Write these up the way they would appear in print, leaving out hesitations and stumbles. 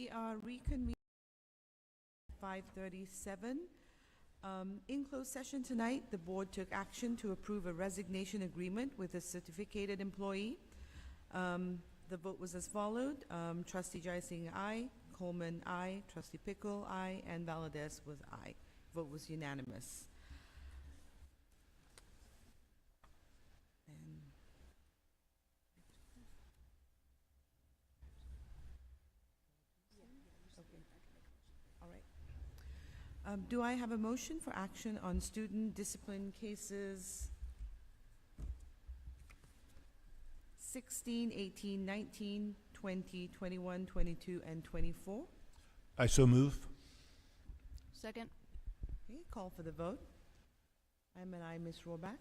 We are reconvening at 5:37. In closed session tonight, the board took action to approve a resignation agreement with a certificated employee. The vote was as followed. Trustee Jaising, aye. Coleman, aye. Trustee Pickle, aye. And Valadez was aye. Vote was unanimous. And okay. All right. Do I have a motion for action on student discipline cases 16, 18, 19, 20, 21, 22, and 24? I so move. Second. Okay, call for the vote. I'm an aye, Ms. Rohrback.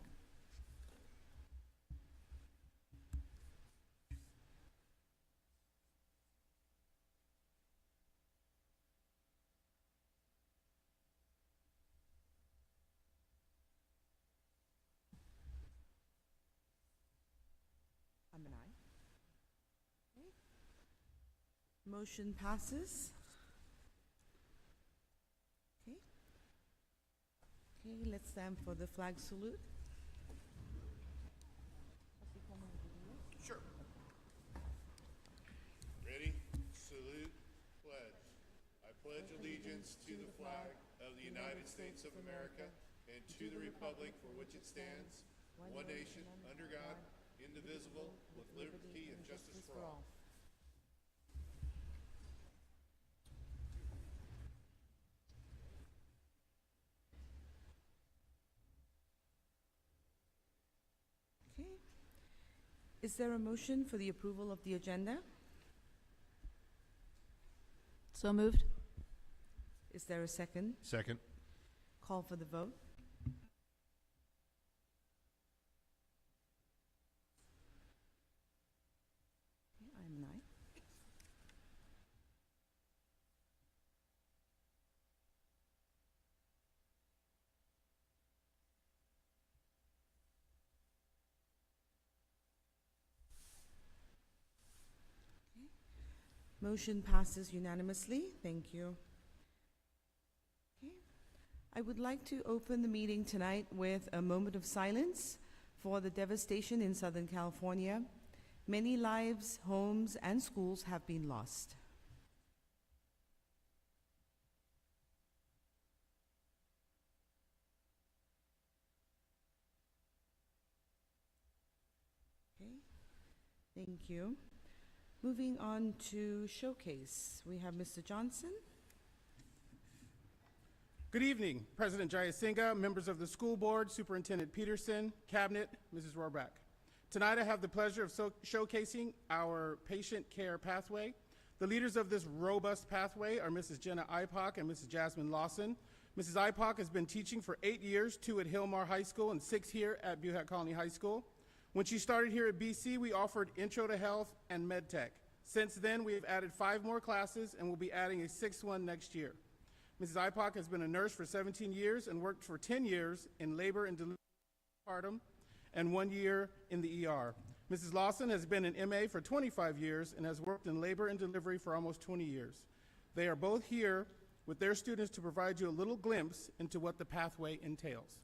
I'm an aye. Okay. Motion passes. Okay. Okay, let's stand for the flag salute. Sure. Ready? Salute. Pledge. I pledge allegiance to the flag of the United States of America and to the republic for which it stands, one nation, under God, indivisible, with liberty and justice for all. Okay. Is there a motion for the approval of the agenda? So moved. Is there a second? Second. Call for the vote. Okay, I'm an aye. Motion passes unanimously. Thank you. Okay. I would like to open the meeting tonight with a moment of silence for the devastation in Southern California. Many lives, homes, and schools have been lost. Okay. Thank you. Moving on to showcase, we have Mr. Johnson. Good evening, President Jayasinga, members of the school board, Superintendent Peterson, Cabinet, Mrs. Rohrback. Tonight I have the pleasure of showcasing our patient care pathway. The leaders of this robust pathway are Mrs. Jenna Ipock and Mrs. Jasmine Lawson. Mrs. Ipock has been teaching for 8 years, 2 at Hillmar High School and 6 here at Buhat Colony High School. When she started here at BC, we offered Intro to Health and MedTech. Since then, we have added 5 more classes and will be adding a 6th one next year. Mrs. Ipock has been a nurse for 17 years and worked for 10 years in labor and delivery postpartum and 1 year in the ER. Mrs. Lawson has been an MA for 25 years and has worked in labor and delivery for almost 20 years. They are both here with their students to provide you a little glimpse into what the pathway entails.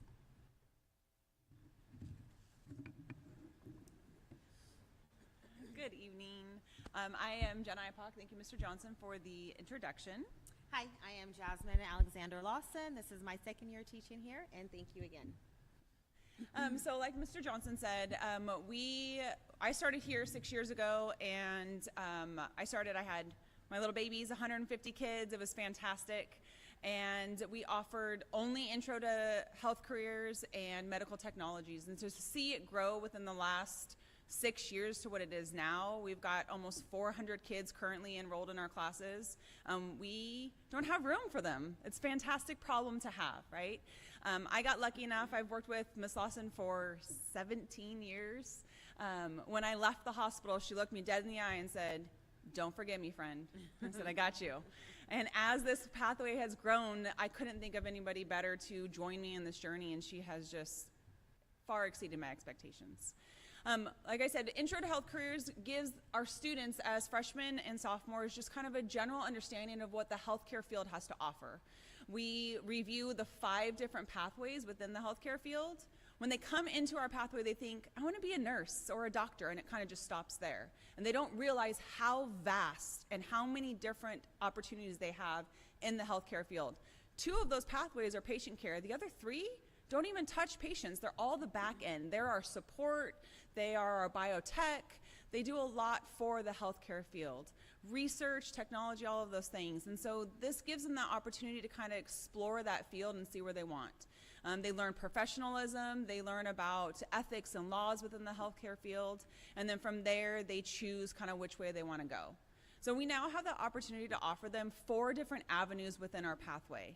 Good evening. I am Jenna Ipock. Thank you, Mr. Johnson, for the introduction. Hi, I am Jasmine Alexander Lawson. This is my 2nd year teaching here, and thank you again. So like Mr. Johnson said, I started here 6 years ago, and I had my little babies, 150 kids. It was fantastic. And we offered only intro to health careers and medical technologies. And so to see it grow within the last 6 years to what it is now, we've got almost 400 kids currently enrolled in our classes. We don't have room for them. It's a fantastic problem to have, right? I got lucky enough, I've worked with Ms. Lawson for 17 years. When I left the hospital, she looked me dead in the eye and said, "Don't forget me, friend." I said, "I got you." And as this pathway has grown, I couldn't think of anybody better to join me in this journey, and she has just far exceeded my expectations. Like I said, Intro to Health Careers gives our students as freshmen and sophomores just kind of a general understanding of what the healthcare field has to offer. We review the 5 different pathways within the healthcare field. When they come into our pathway, they think, I want to be a nurse or a doctor, and it kind of just stops there. And they don't realize how vast and how many different opportunities they have in the healthcare field. 2 of those pathways are patient care. The other 3 don't even touch patients. They're all the back end. They're our support. They are our biotech. They do a lot for the healthcare field. Research, technology, all of those things. And so this gives them the opportunity to kind of explore that field and see where they want. They learn professionalism. They learn about ethics and laws within the healthcare field. And then from there, they choose kind of which way they want to go. So we now have the opportunity to offer them 4 different avenues within our pathway.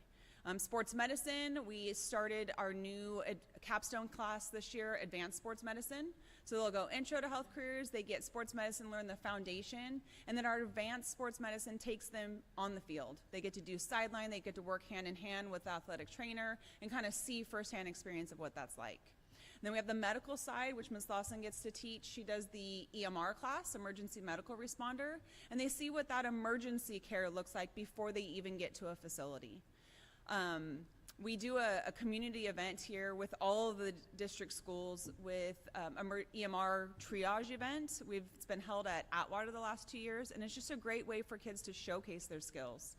Sports medicine, we started our new capstone class this year, advanced sports medicine. So they'll go intro to health careers, they get sports medicine, learn the foundation, and then our advanced sports medicine takes them on the field. They get to do sideline, they get to work hand in hand with the athletic trainer and kind of see firsthand experience of what that's like. And then we have the medical side, which Ms. Lawson gets to teach. She does the EMR class, emergency medical responder, and they see what that emergency care looks like before they even get to a facility. We do a community event here with all of the district schools with EMR triage event. It's been held at Atwater the last 2 years, and it's just a great way for kids to showcase their skills.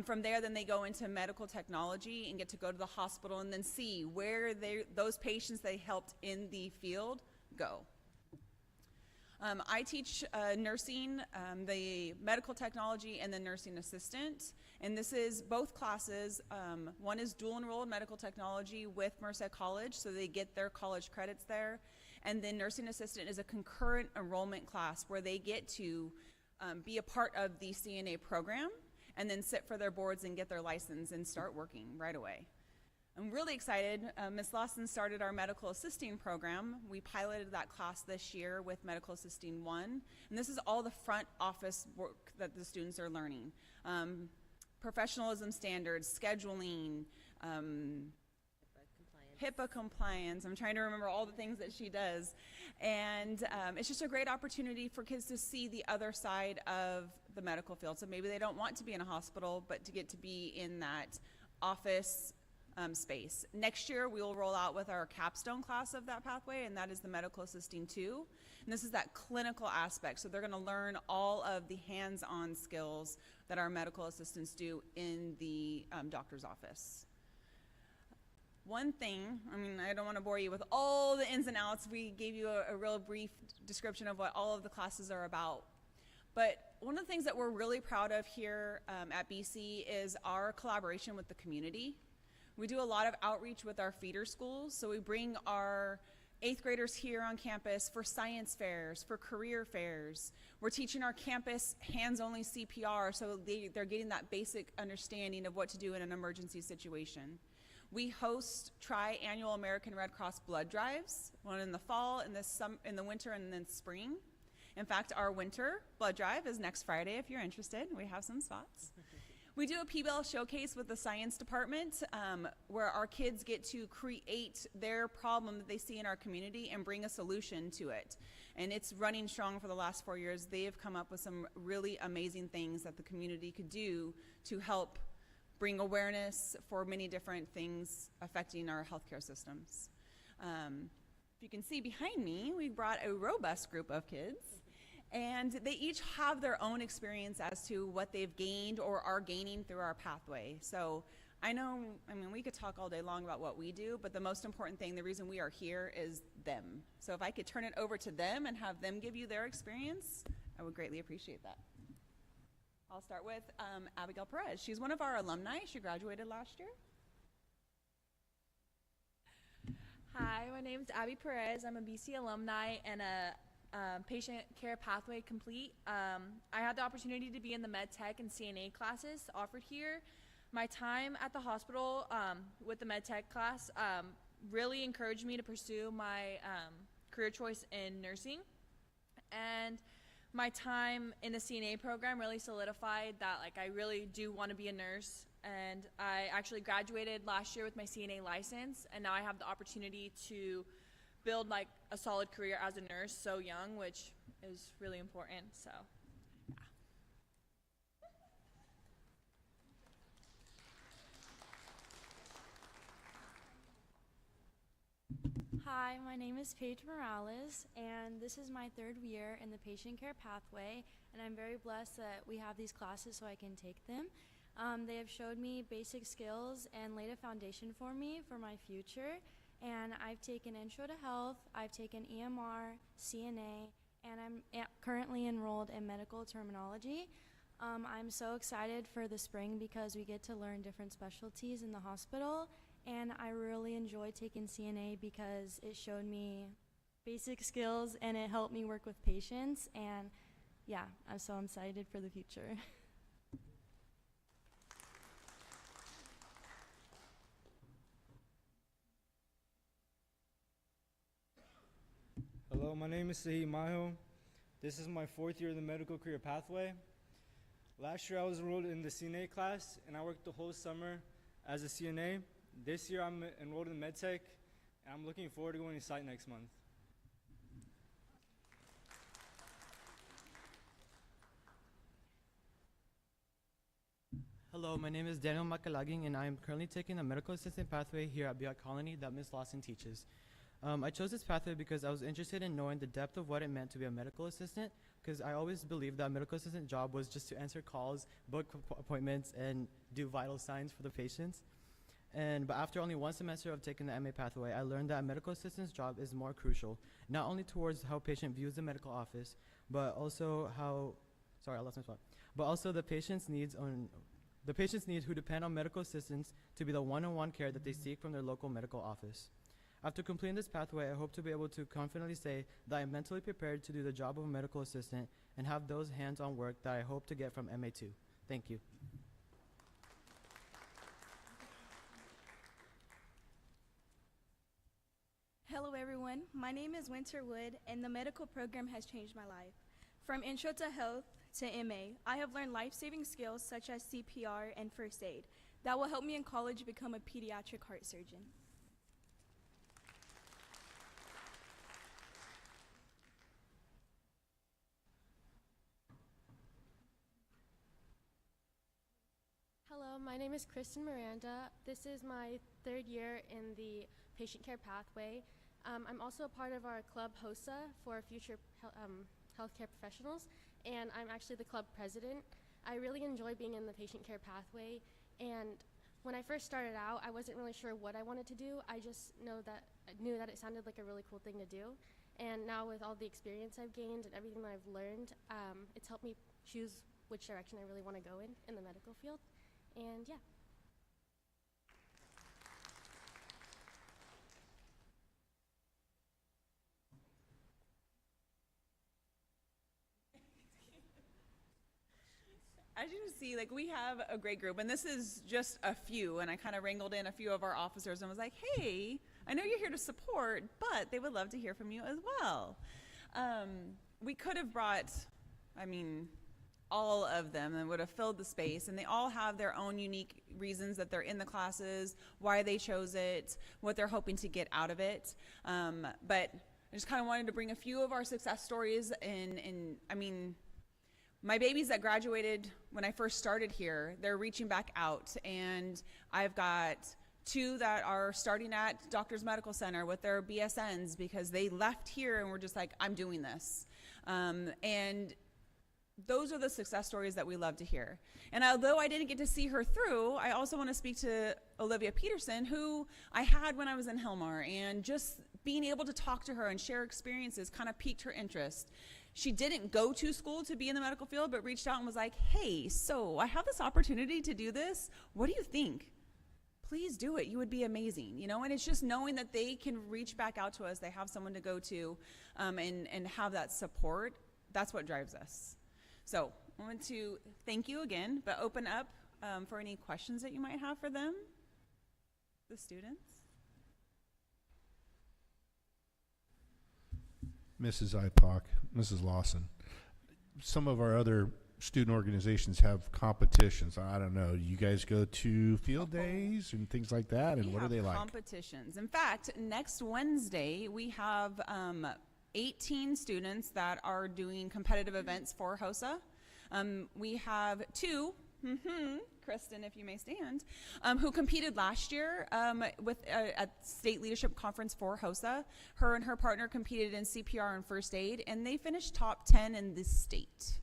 From there, then they go into medical technology and get to go to the hospital and then see where those patients they helped in the field go. I teach nursing, the medical technology, and the nursing assistant. And this is both classes. One is dual enrolled medical technology with Merced College, so they get their college credits there. And then nursing assistant is a concurrent enrollment class where they get to be a part of the CNA program and then sit for their boards and get their license and start working right away. I'm really excited. Ms. Lawson started our medical assisting program. We piloted that class this year with Medical Assisting 1. And this is all the front office work that the students are learning. Professionalism standards, scheduling, HIPAA compliance. I'm trying to remember all the things that she does. And it's just a great opportunity for kids to see the other side of the medical field. So maybe they don't want to be in a hospital, but to get to be in that office space. Next year, we will roll out with our capstone class of that pathway, and that is the Medical Assisting 2. And this is that clinical aspect. So they're going to learn all of the hands-on skills that our medical assistants do in the doctor's office. One thing, I mean, I don't want to bore you with all the ins and outs. We gave you a real brief description of what all of the classes are about. But one of the things that we're really proud of here at BC is our collaboration with the community. We do a lot of outreach with our feeder schools, so we bring our 8th graders here on campus for science fairs, for career fairs. We're teaching our campus hands-only CPR, so they're getting that basic understanding of what to do in an emergency situation. We host tri-annual American Red Cross blood drives, one in the fall, in the winter, and then spring. In fact, our winter blood drive is next Friday if you're interested. We have some spots. We do a P-Bell showcase with the science department where our kids get to create their problem that they see in our community and bring a solution to it. And it's running strong for the last 4 years. They have come up with some really amazing things that the community could do to help bring awareness for many different things affecting our healthcare systems. If you can see behind me, we brought a robust group of kids. And they each have their own experience as to what they've gained or are gaining through our pathway. So I mean, we could talk all day long about what we do, but the most important thing, the reason we are here is them. So if I could turn it over to them and have them give you their experience, I would greatly appreciate that. I'll start with Abigail Perez. She's one of our alumni. She graduated last year. Hi, my name is Abby Perez. I'm a BC alumni and a patient care pathway complete. I had the opportunity to be in the med tech and CNA classes offered here. My time at the hospital with the med tech class really encouraged me to pursue my career choice in nursing. And my time in the CNA program really solidified that I really do want to be a nurse. And I actually graduated last year with my CNA license, and now I have the opportunity to build a a solid career as a nurse so young, which is really important. So, yeah. Hi, my name is Paige Morales, and this is my third year in the patient care pathway, and I'm very blessed that we have these classes so I can take them. They have showed me basic skills and laid a foundation for me for my future, and I've taken Intro to Health, I've taken EMR, CNA, and I'm currently enrolled in medical terminology. I'm so excited for the spring because we get to learn different specialties in the hospital, and I really enjoyed taking CNA because it showed me basic skills and it helped me work with patients, and yeah, I'm so excited for the future. Hello, my name is Sahi Maho. This is my 4th year in the medical career pathway. Last year I was enrolled in the CNA class and I worked the whole summer as a CNA. This year I'm enrolled in MedTech and I'm looking forward to going to site next month. Hello, my name is Daniel Makalaging and I am currently taking the medical assistant pathway here at Biak Colony that Ms. Lawson teaches. I chose this pathway because I was interested in knowing the depth of what it meant to be a medical assistant, because I always believed that a medical assistant job was just to answer calls, book appointments, and do vital signs for the patients. But after only one semester of taking the MA pathway, I learned that a medical assistant's job is more crucial, not only towards how a patient views the medical office, but also but also the patient's needs who depend on medical assistants to be the one-on-one care that they seek from their local medical office. After completing this pathway, I hope to be able to confidently say that I am mentally prepared to do the job of a medical assistant and have those hands-on work that I hope to get from MA2. Thank you. Hello everyone, my name is Winter Wood and the medical program has changed my life. From Intro to Health to MA, I have learned life-saving skills such as CPR and first aid that will help me in college become a pediatric heart surgeon. Hello, my name is Kristen Miranda. This is my 3rd year in the patient care pathway. I'm also a part of our club HOSA for future healthcare professionals, and I'm actually the club president. I really enjoy being in the patient care pathway, and when I first started out, I wasn't really sure what I wanted to do. I just knew that it sounded like a really cool thing to do, and now with all the experience I've gained and everything that I've learned, it's helped me choose which direction I really want to go in the medical field. And yeah. As you can see, like, we have a great group, and this is just a few, and I kind of wrangled in a few of our officers and was like, hey, I know you're here to support, but they would love to hear from you as well. We could have brought, all of them and would have filled the space, and they all have their own unique reasons that they're in the classes, why they chose it, what they're hoping to get out of it. But I just kind of wanted to bring a few of our success stories my babies that graduated when I first started here, they're reaching back out, and I've got 2 that are starting at Doctors Medical Center with their BSNs because they left here and were just like, I'm doing this. And those are the success stories that we love to hear. And although I didn't get to see her through, I also want to speak to Olivia Peterson, who I had when I was in Hilmar, and just being able to talk to her and share experiences kind of piqued her interest. She didn't go to school to be in the medical field, but reached out and was like, hey, so I have this opportunity to do this. What do you think? Please do it. You would be amazing, And it's just knowing that they can reach back out to us. They have someone to go to and have that support. That's what drives us. So I want to thank you again, but open up for any questions that you might have for them, the students. Mrs. IPOC, Mrs. Lawson, some of our other student organizations have competitions? I don't know. You guys go to field days and things like that, and We what are have they like? competitions. In fact, next Wednesday, we have 18 students that are doing competitive events for HOSA. We have two, Kristen, if you may stand, who competed last year with at State Leadership Conference for HOSA. Her and her partner competed in CPR and first aid, and they finished top 10 in the state.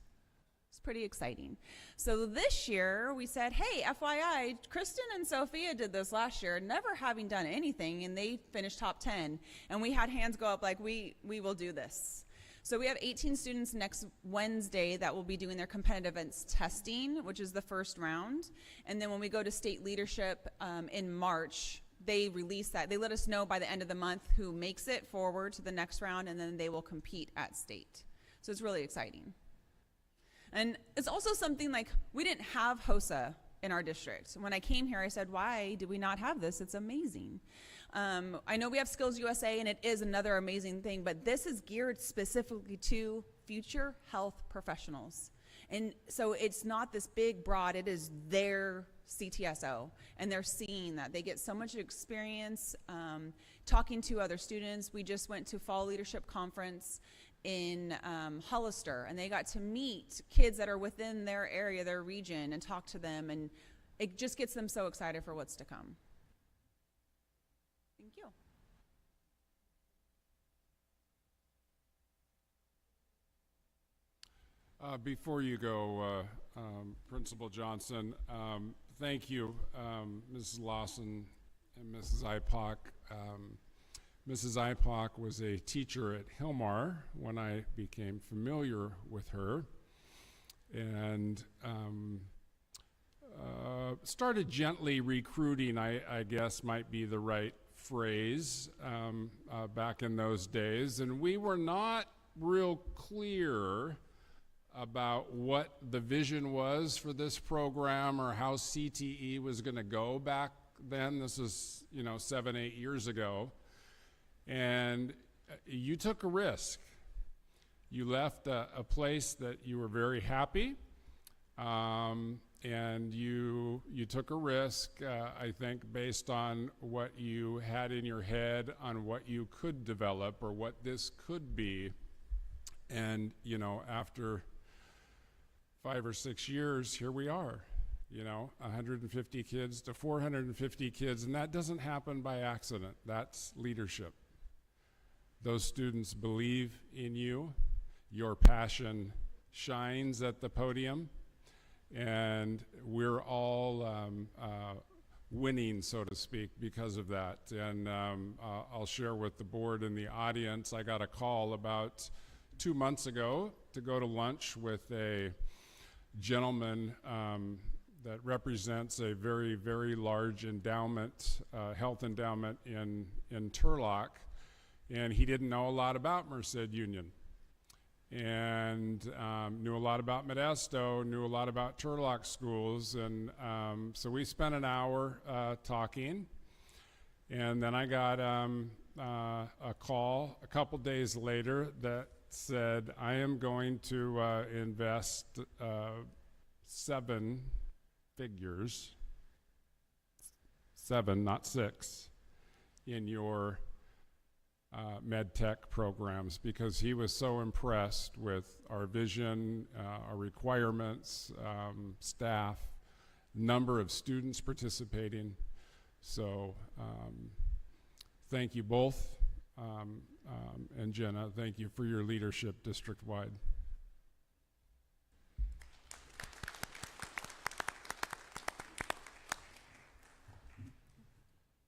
It's pretty exciting. So this year we said, hey, FYI, Kristen and Sophia did this last year, never having done anything, and they finished top 10. And we had hands go up like, we will do this. So we have 18 students next Wednesday that will be doing their competitive events testing, which is the first round. And then when we go to state leadership in March, they release that. They let us know by the end of the month who makes it forward to the next round, and then they will compete at state. So it's really exciting. And it's also something like, we didn't have HOSA in our district. When I came here, I said, why did we not have this? It's amazing. I know we have Skills USA, and it is another amazing thing, but this is geared specifically to future health professionals. And so it's not this big, broad, it is their CTSO, and they're seeing that. They get so much experience talking to other students. We just went to Fall Leadership Conference in Hollister, and they got to meet kids that are within their area, their region, and talk to them, and it just gets them so excited for what's to come. Thank you. Before you go, Principal Johnson, thank you, Mrs. Lawson and Mrs. Ipock. Mrs. Ipock was a teacher at Hillmar when I became familiar with her, and started gently recruiting, I guess might be the right phrase, back in those days. And we were not real clear about what the vision was for this program or how CTE was going to go back then. This was, 7, 8 years ago. And you took a risk. You left a place that you were very happy, and you took a risk, I think, based on what you had in your head on what you could develop or what this could be. And, after 5 or 6 years, here we are, 150 kids to 450 kids, and that doesn't happen by accident. That's leadership. Those students believe in you. Your passion shines at the podium, and we're all winning, so to speak, because of that. And I'll share with the board and the audience, I got a call about 2 months ago to go to lunch with a gentleman that represents a very, very large endowment, health endowment in Turlock. And he didn't know a lot about Merced Union, and knew a lot about Modesto, knew a lot about Turlock schools, and so we spent an hour talking, and then I got a call a couple days later that said, I am going to invest 7 figures, 7, not 6, in your med tech programs, because he was so impressed with our vision, our requirements, staff, number of students participating. So thank you both, and Jenna, thank you for your leadership district-wide.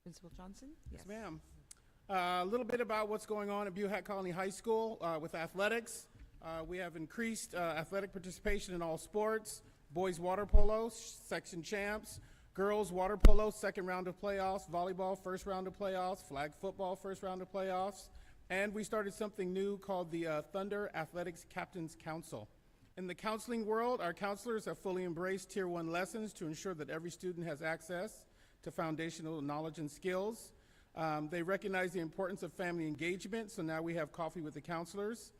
Principal Johnson? Yes, ma'am. A little bit about what's going on at Buhat Colony High School with athletics. We have increased athletic participation in all sports. Boys water polo, section champs. Girls water polo, second round of playoffs. Volleyball, first round of playoffs. Flag football, first round of playoffs. And we started something new called the Thunder Athletics Captains Council. In the counseling world, our counselors have fully embraced Tier 1 lessons to ensure that every student has access to foundational knowledge and skills. They recognize the importance of family engagement, so now we have coffee with the counselors.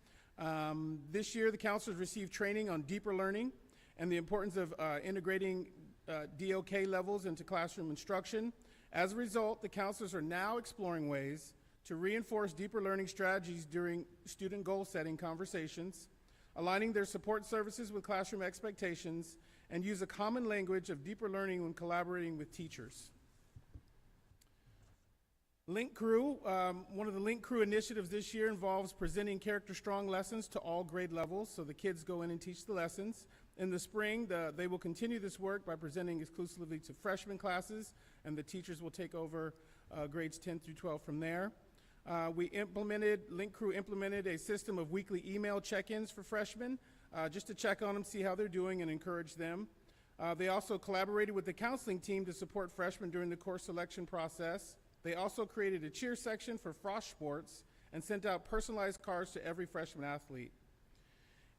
This year, the counselors received training on deeper learning and the importance of integrating DOK levels into classroom instruction. As a result, the counselors are now exploring ways to reinforce deeper learning strategies during student goal-setting conversations, aligning their support services with classroom expectations, and use a common language of deeper learning when collaborating with teachers. Link Crew, one of the Link Crew initiatives this year involves presenting character strong lessons to all grade levels, so the kids go in and teach the lessons. In the spring, they will continue this work by presenting exclusively to freshman classes, and the teachers will take over grades 10 through 12 from there. Link Crew implemented a system of weekly email check-ins for freshmen, just to check on them, see how they're doing, and encourage them. They also collaborated with the counseling team to support freshmen during the course selection process. They also created a cheer section for frosh sports and sent out personalized cards to every freshman athlete.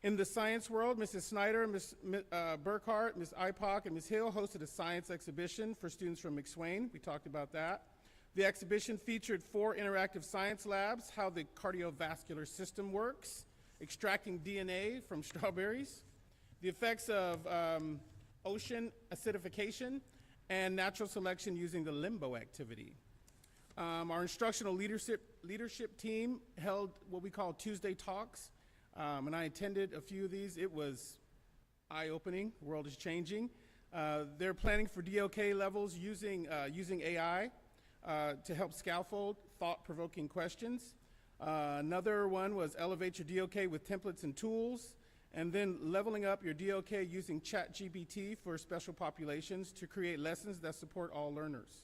In the science world, Mrs. Snyder, Ms. Burkhart, Ms. Ipock, and Ms. Hill hosted a science exhibition for students from McSwain. We talked about that. The exhibition featured 4 interactive science labs, how the cardiovascular system works, extracting DNA from strawberries, the effects of ocean acidification, and natural selection using the limbo activity. Our instructional leadership team held what we call Tuesday Talks, and I attended a few of these. It was eye-opening. The world is changing. They're planning for DOK levels using AI to help scaffold thought-provoking questions. Another one was elevate your DOK with templates and tools, and then leveling up your DOK using ChatGPT for special populations to create lessons that support all learners.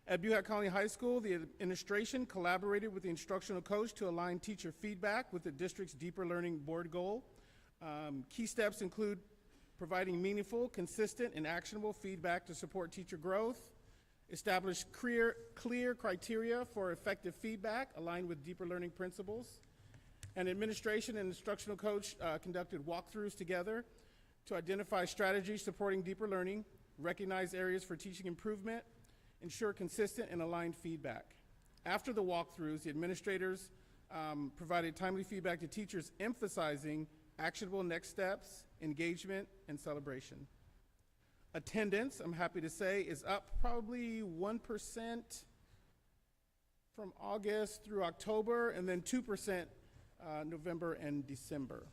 At Buhat Colony High School, the administration collaborated with the instructional coach to align teacher feedback with the district's deeper learning board goal. Key steps include providing meaningful, consistent, and actionable feedback to support teacher growth, establish clear criteria for effective feedback aligned with deeper learning principles, and administration and instructional coach conducted walkthroughs together to identify strategies supporting deeper learning, recognize areas for teaching improvement, ensure consistent and aligned feedback. After the walkthroughs, the administrators provided timely feedback to teachers, emphasizing actionable next steps, engagement, and celebration. Attendance, I'm happy to say, is up probably 1% from August through October, and then 2% November and December.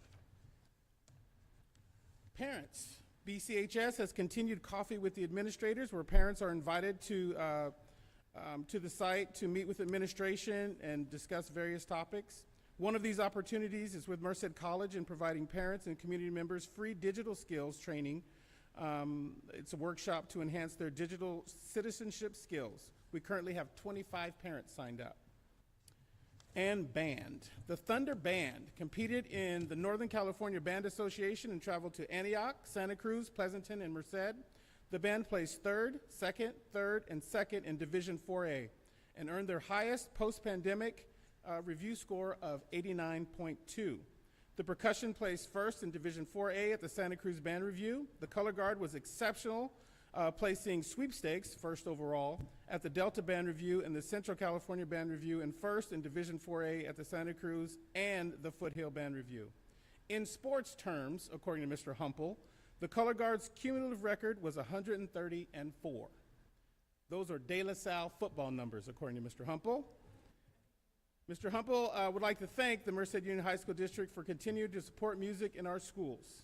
Parents. BCHS has continued coffee with the administrators, where parents are invited to the site to meet with administration and discuss various topics. One of these opportunities is with Merced College in providing parents and community members free digital skills training. It's a workshop to enhance their digital citizenship skills. We currently have 25 parents signed up. And band. The Thunder Band competed in the Northern California Band Association and traveled to Antioch, Santa Cruz, Pleasanton, and Merced. The band placed third, and second in Division 4A and earned their highest post-pandemic review score of 89.2. The percussion placed first in Division 4A at the Santa Cruz Band Review. The color guard was exceptional, placing sweepstakes, first overall, at the Delta Band Review and the Central California Band Review, and first in Division 4A at the Santa Cruz and the Foothill Band Review. In sports terms, according to Mr. Humple, the color guard's cumulative record was 130-4. Those are De La Salle football numbers, according to Mr. Humple. Mr. Humple would like to thank the Merced Union High School District for continuing to support music in our schools.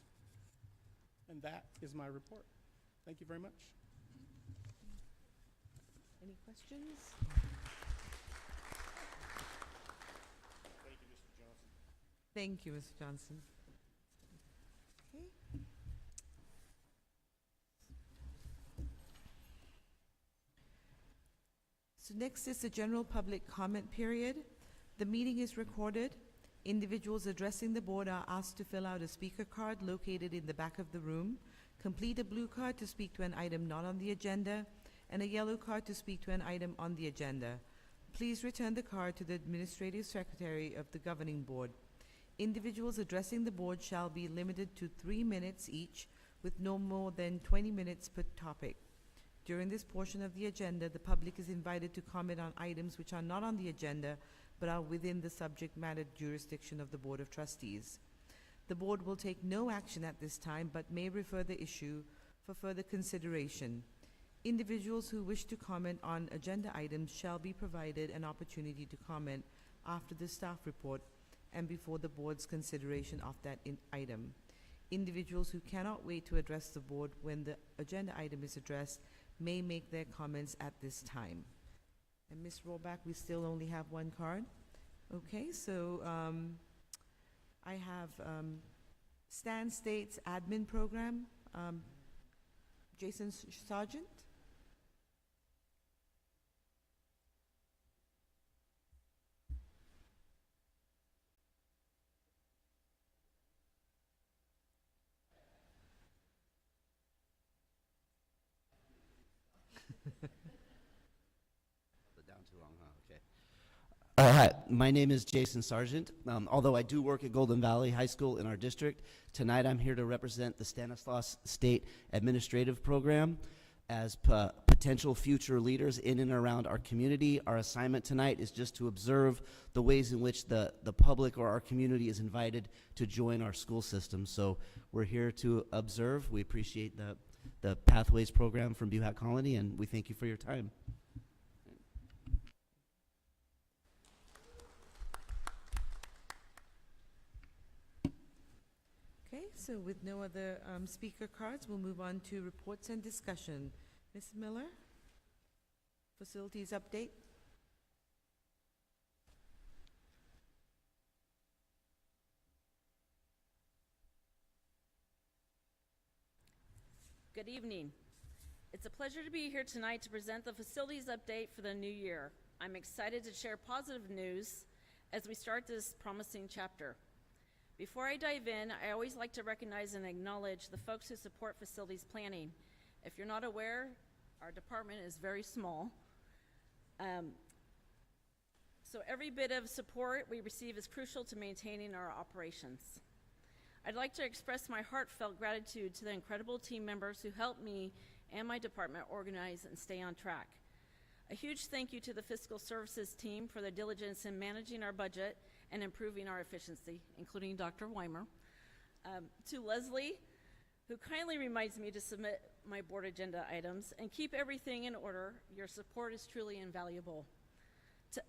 And that is my report. Thank you very much. Any questions? Thank you, Mr. Johnson. Thank you, Mr. Johnson. Okay. So next is the general public comment period. The meeting is recorded. Individuals addressing the board are asked to fill out a speaker card located in the back of the room, complete a blue card to speak to an item not on the agenda, and a yellow card to speak to an item on the agenda. Please return the card to the Administrative Secretary of the Governing Board. Individuals addressing the board shall be limited to 3 minutes each, with no more than 20 minutes per topic. During this portion of the agenda, the public is invited to comment on items which are not on the agenda but are within the subject matter jurisdiction of the Board of Trustees. The board will take no action at this time, but may refer the issue for further consideration. Individuals who wish to comment on agenda items shall be provided an opportunity to comment after the staff report and before the board's consideration of that item. Individuals who cannot wait to address the board when the agenda item is addressed may make their comments at this time. And Ms. Rollback, we still only have one card. Okay, so I have Stan State's admin program, Jason Sargent. Down too long, huh? Okay. Hi, my name is Jason Sargent. Although I do work at Golden Valley High School in our district, tonight I'm here to represent the Stanislaus State Administrative Program as potential future leaders in and around our community. Our assignment tonight is just to observe the ways in which the public or our community is invited to join our school system. So we're here to observe. We appreciate the Pathways program from Buhat Colony, and we thank you for your time. Okay, so with no other speaker cards, we'll move on to reports and discussion. Ms. Miller, facilities update. Good evening. It's a pleasure to be here tonight to present the facilities update for the new year. I'm excited to share positive news as we start this promising chapter. Before I dive in, I always like to recognize and acknowledge the folks who support facilities planning. If you're not aware, our department is very small. So every bit of support we receive is crucial to maintaining our operations. I'd like to express my heartfelt gratitude to the incredible team members who helped me and my department organize and stay on track. A huge thank you to the fiscal services team for their diligence in managing our budget and improving our efficiency, including Dr. Weimer. To Leslie, who kindly reminds me to submit my board agenda items and keep everything in order. Your support is truly invaluable.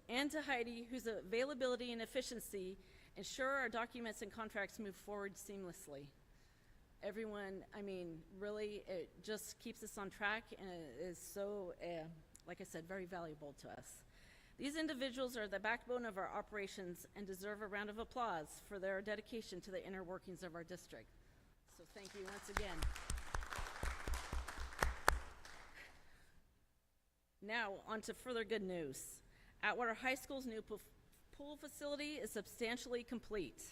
And to Heidi, whose availability and efficiency ensure our documents and contracts move forward seamlessly. Everyone, I mean, really, it just keeps us on track, and it is so, like I said, very valuable to us. These individuals are the backbone of our operations and deserve a round of applause for their dedication to the inner workings of our district. So thank you once again. Now, on to further good news. Atwater High School's new pool facility is substantially complete.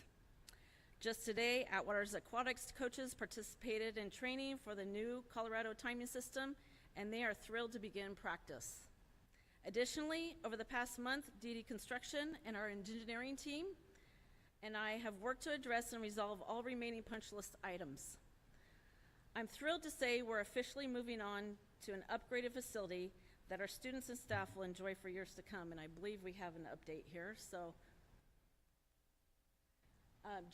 Just today, Atwater's aquatics coaches participated in training for the new Colorado timing system, and they are thrilled to begin practice. Additionally, over the past month, DD Construction and our engineering team and I have worked to address and resolve all remaining punch list items. I'm thrilled to say we're officially moving on to an upgraded facility that our students and staff will enjoy for years to come, and I believe we have an update here. So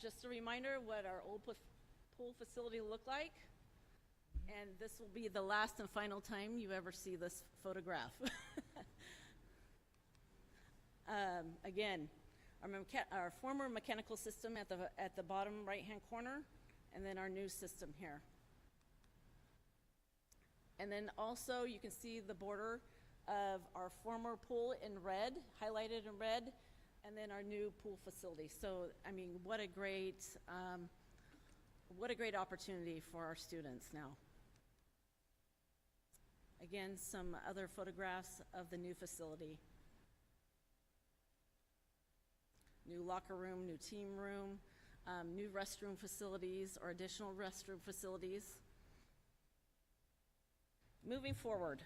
just a reminder what our old pool facility looked like, and this will be the last and final time you ever see this photograph. Again, our former mechanical system at the bottom right-hand corner, and then our new system here. And then also you can see the border of our former pool in red, highlighted in red, and then our new pool facility. So, I mean, what a great opportunity for our students now. Again, some other photographs of the new facility. New locker room, new team room, new restroom facilities or additional restroom facilities. Moving forward,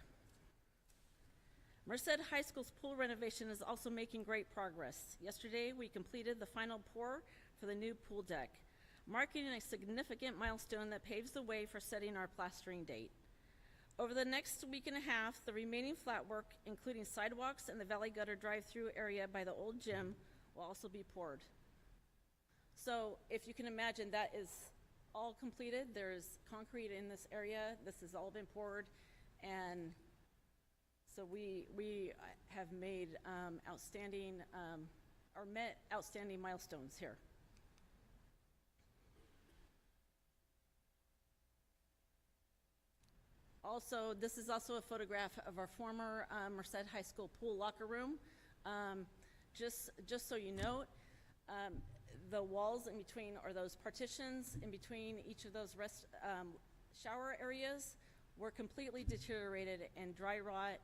Merced High School's pool renovation is also making great progress. Yesterday, we completed the final pour for the new pool deck, marking a significant milestone that paves the way for setting our plastering date. Over the next week and a half, the remaining flat work, including sidewalks and the valley gutter drive-through area by the old gym, will also be poured. So if you can imagine, that is all completed. There's concrete in this area. This has all been poured, and so we have made met outstanding milestones here. Also, this is also a photograph of our former Merced High School pool locker room. Just so you know, the walls in between, or those partitions in between each of those shower areas, were completely deteriorated, and dry rot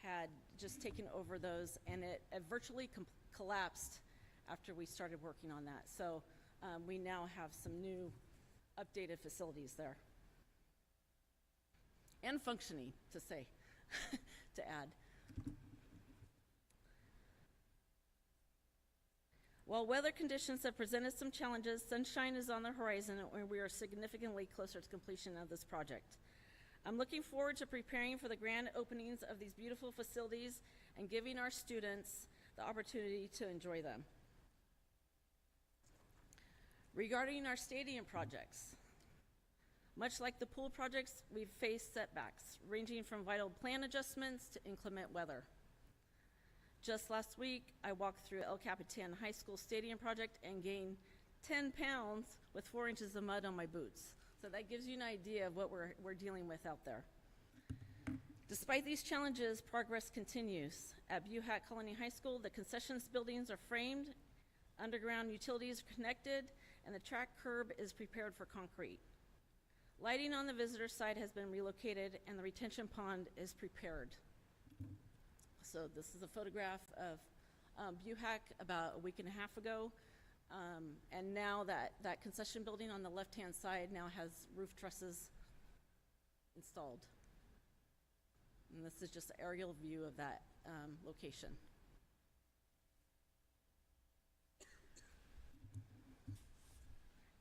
had just taken over those, and it virtually collapsed after we started working on that. So we now have some new updated facilities there. And functioning, to add. While weather conditions have presented some challenges, sunshine is on the horizon, and we are significantly closer to completion of this project. I'm looking forward to preparing for the grand openings of these beautiful facilities and giving our students the opportunity to enjoy them. Regarding our stadium projects, much like the pool projects, we've faced setbacks, ranging from vital plan adjustments to inclement weather. Just last week, I walked through El Capitan High School stadium project and gained 10 pounds with 4 inches of mud on my boots. So that gives you an idea of what we're dealing with out there. Despite these challenges, progress continues. At Buhack Colony High School, the concessions buildings are framed, underground utilities are connected, and the track curb is prepared for concrete. Lighting on the visitor side has been relocated, and the retention pond is prepared. So this is a photograph of Buhack about a week and a half ago. And now that concession building on the left-hand side now has roof trusses installed. And this is just an aerial view of that location.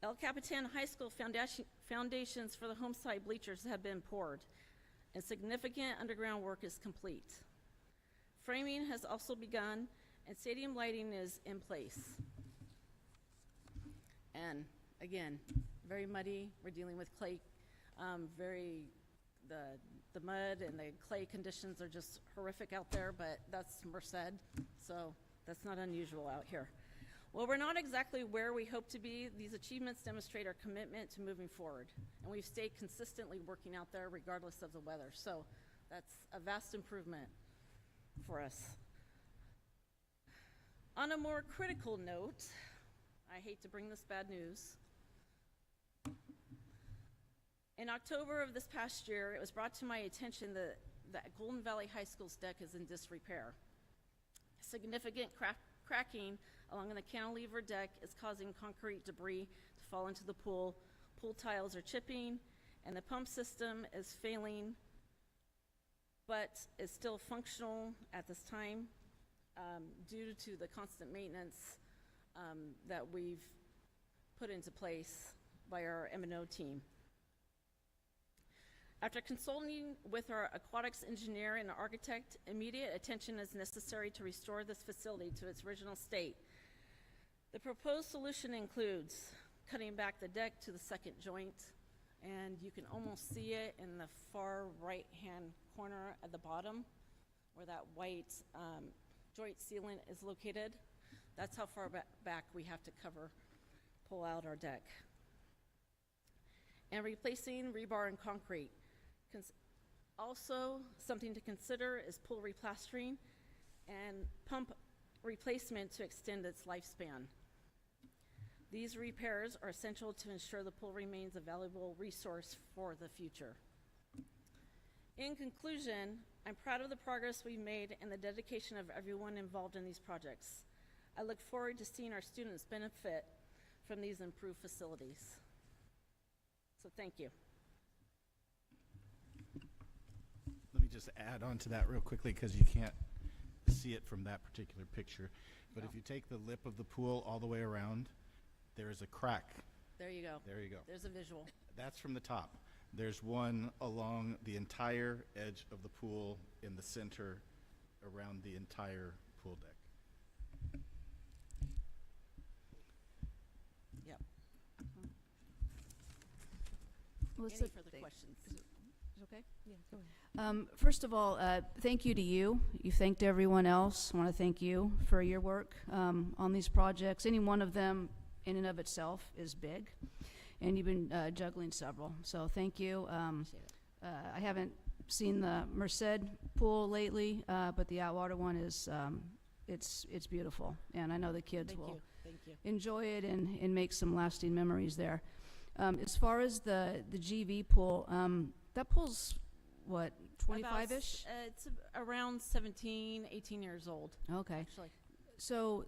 El Capitan High School foundations for the home side bleachers have been poured, and significant underground work is complete. Framing has also begun, and stadium lighting is in place. And again, very muddy. We're dealing with clay. The mud and the clay conditions are just horrific out there, but that's Merced, so that's not unusual out here. While we're not exactly where we hope to be, these achievements demonstrate our commitment to moving forward, and we've stayed consistently working out there regardless of the weather. So that's a vast improvement for us. On a more critical note, I hate to bring this bad news. In October of this past year, it was brought to my attention that Golden Valley High School's deck is in disrepair. Significant cracking along the cantilever deck is causing concrete debris to fall into the pool. Pool tiles are chipping, and the pump system is failing, but is still functional at this time due to the constant maintenance that we've put into place by our M&O team. After consulting with our aquatics engineer and architect, immediate attention is necessary to restore this facility to its original state. The proposed solution includes cutting back the deck to the second joint, and you can almost see it in the far right-hand corner at the bottom where that white joint sealant is located. That's how far back we have to pull out our deck. And replacing rebar and concrete. Also, something to consider is pool replastering and pump replacement to extend its lifespan. These repairs are essential to ensure the pool remains a valuable resource for the future. In conclusion, I'm proud of the progress we've made and the dedication of everyone involved in these projects. I look forward to seeing our students benefit from these improved facilities. So thank you. Let me just add on to that real quickly because you can't see it from that particular picture. But if you take the lip of the pool all the way around, there is a crack. There you go. There you go. There's a visual. That's from the top. There's one along the entire edge of the pool in the center around the entire pool deck. Melissa, Any further questions? Is it okay? Yeah, go ahead. First of all, thank you to you. You thanked everyone else. I want to thank you for your work on these projects. Any one of them in and of itself is big, and you've been juggling several. So thank you. I haven't seen the Merced pool lately, but the Atwater one is it's beautiful, and I know the kids will Thank you. enjoy it and make some lasting memories there. As far as the GV pool, that pool's what, 25-ish? It's around 17, 18 years old. Okay. Actually. So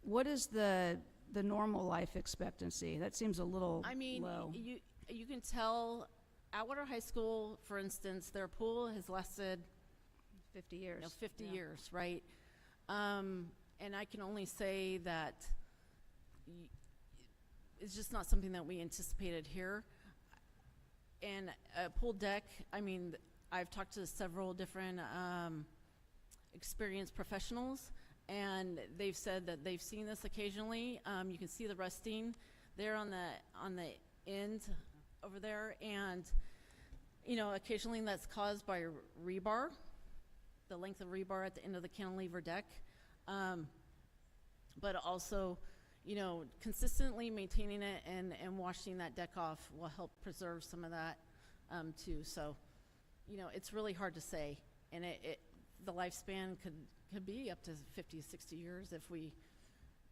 what is the normal life expectancy? That seems a little I mean, low. you can tell Atwater High School, for instance, their pool has lasted 50 years. 50 Yeah. years, right? And I can only say that it's just not something that we anticipated here. And a pool deck, I mean, I've talked to several different experienced professionals, and they've said that they've seen this occasionally. You can see the rusting there on the end over there, and you know, occasionally that's caused by rebar, the length of rebar at the end of the cantilever deck, but also, you know, consistently maintaining it and washing that deck off will help preserve some of that too. So, you know, it's really hard to say, and the lifespan could be up to 50, 60 years if we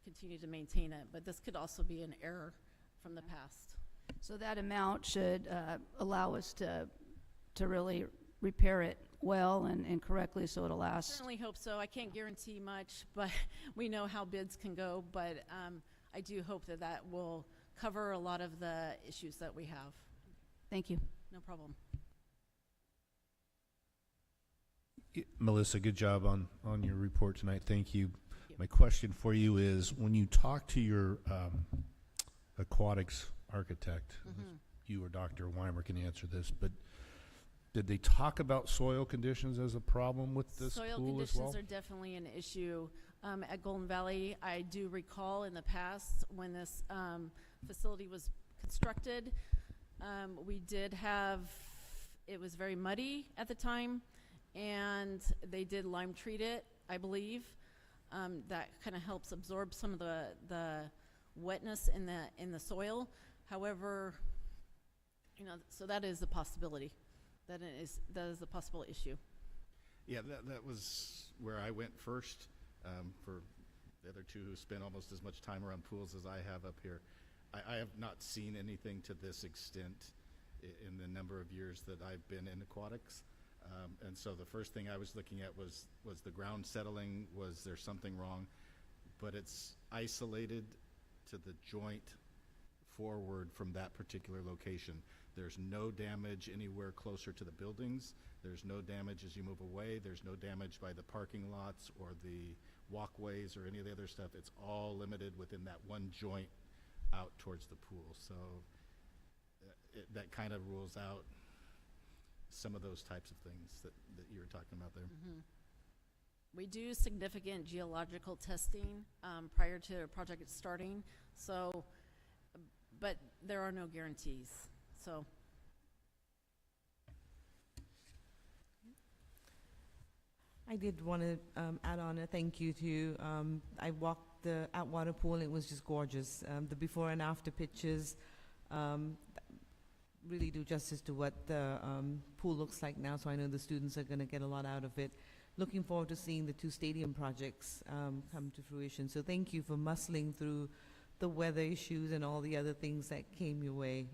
continue to maintain it, but this could also be an error from the past. So that amount should allow us to really repair it well and correctly so it'll last. Certainly hope so. I can't guarantee much, but we know how bids can go, but I do hope that that will cover a lot of the issues that we have. Thank you. No problem. Melissa, good job on your report tonight. Thank you. My question for you is, when you talk to your aquatics architect, you or Dr. Weimer can answer this, but did they talk about soil conditions as a problem with this Soil pool as well? conditions are definitely an issue. At Golden Valley, I do recall in the past when this facility was constructed, we did have, it was very muddy at the time, and they did lime treat it, I believe. That kind of helps absorb some of the wetness in the soil. However, you know, so that is a possibility. That is a possible issue. Yeah, that was where I went first. For the other two who spent almost as much time around pools as I have up here, I have not seen anything to this extent in the number of years that I've been in aquatics. And so the first thing I was looking at was the ground settling, was there something wrong? But it's isolated to the joint forward from that particular location. There's no damage anywhere closer to the buildings. There's no damage as you move away. There's no damage by the parking lots or the walkways or any of the other stuff. It's all limited within that one joint out towards the pool. So that kind of rules out some of those types of things that you were talking about there. We do significant geological testing prior to a project starting, so, but there are no guarantees. So. I did want to add on a thank you to, I walked the Atwater pool, and it was just gorgeous. The before and after pictures really do justice to what the pool looks like now, so I know the students are going to get a lot out of it. Looking forward to seeing the 2 stadium projects come to fruition. So thank you for muscling through the weather issues and all the other things that came your way.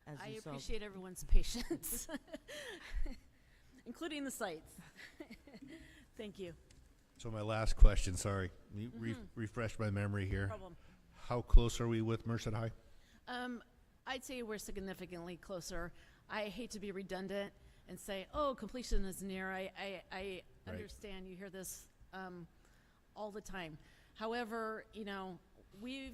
I appreciate everyone's patience, including the sites. Thank you. So my last question, sorry, refresh my memory here. No problem. How close are we with Merced High? I'd say we're significantly closer. I hate to be redundant and say, oh, completion is near. I understand you hear this all the time. However, you know, we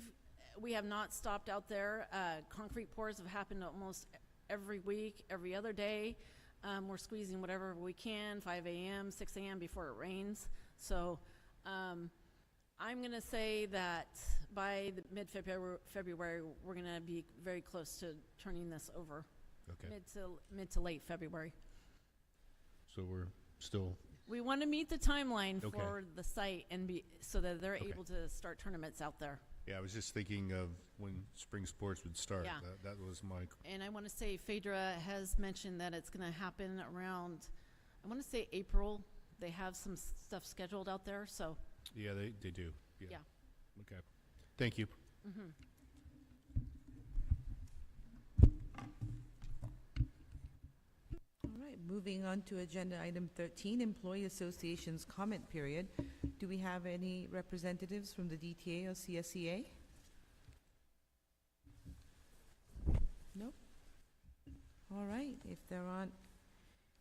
have not stopped out there. Concrete pours have happened almost every week, every other day. We're squeezing whatever we can, 5 a.m., 6 a.m. before it rains. So I'm going to say that by the mid-February, we're going to be very close to turning this over. Okay. Mid to late February. So we're still, We want to meet the timeline Okay. for the site and so that they're Okay. able to start tournaments out there. yeah, I was just thinking of when spring sports would start. Yeah. That was my, And I want to say Phaedra has mentioned that it's going to happen around, I want to say April. They have some stuff scheduled out there, so yeah, they do. yeah. Okay. Thank you. Mhm. All right, moving on to agenda item 13, Employee Association's comment period. Do we have any representatives from the DTA or CSEA? No? All right, if there aren't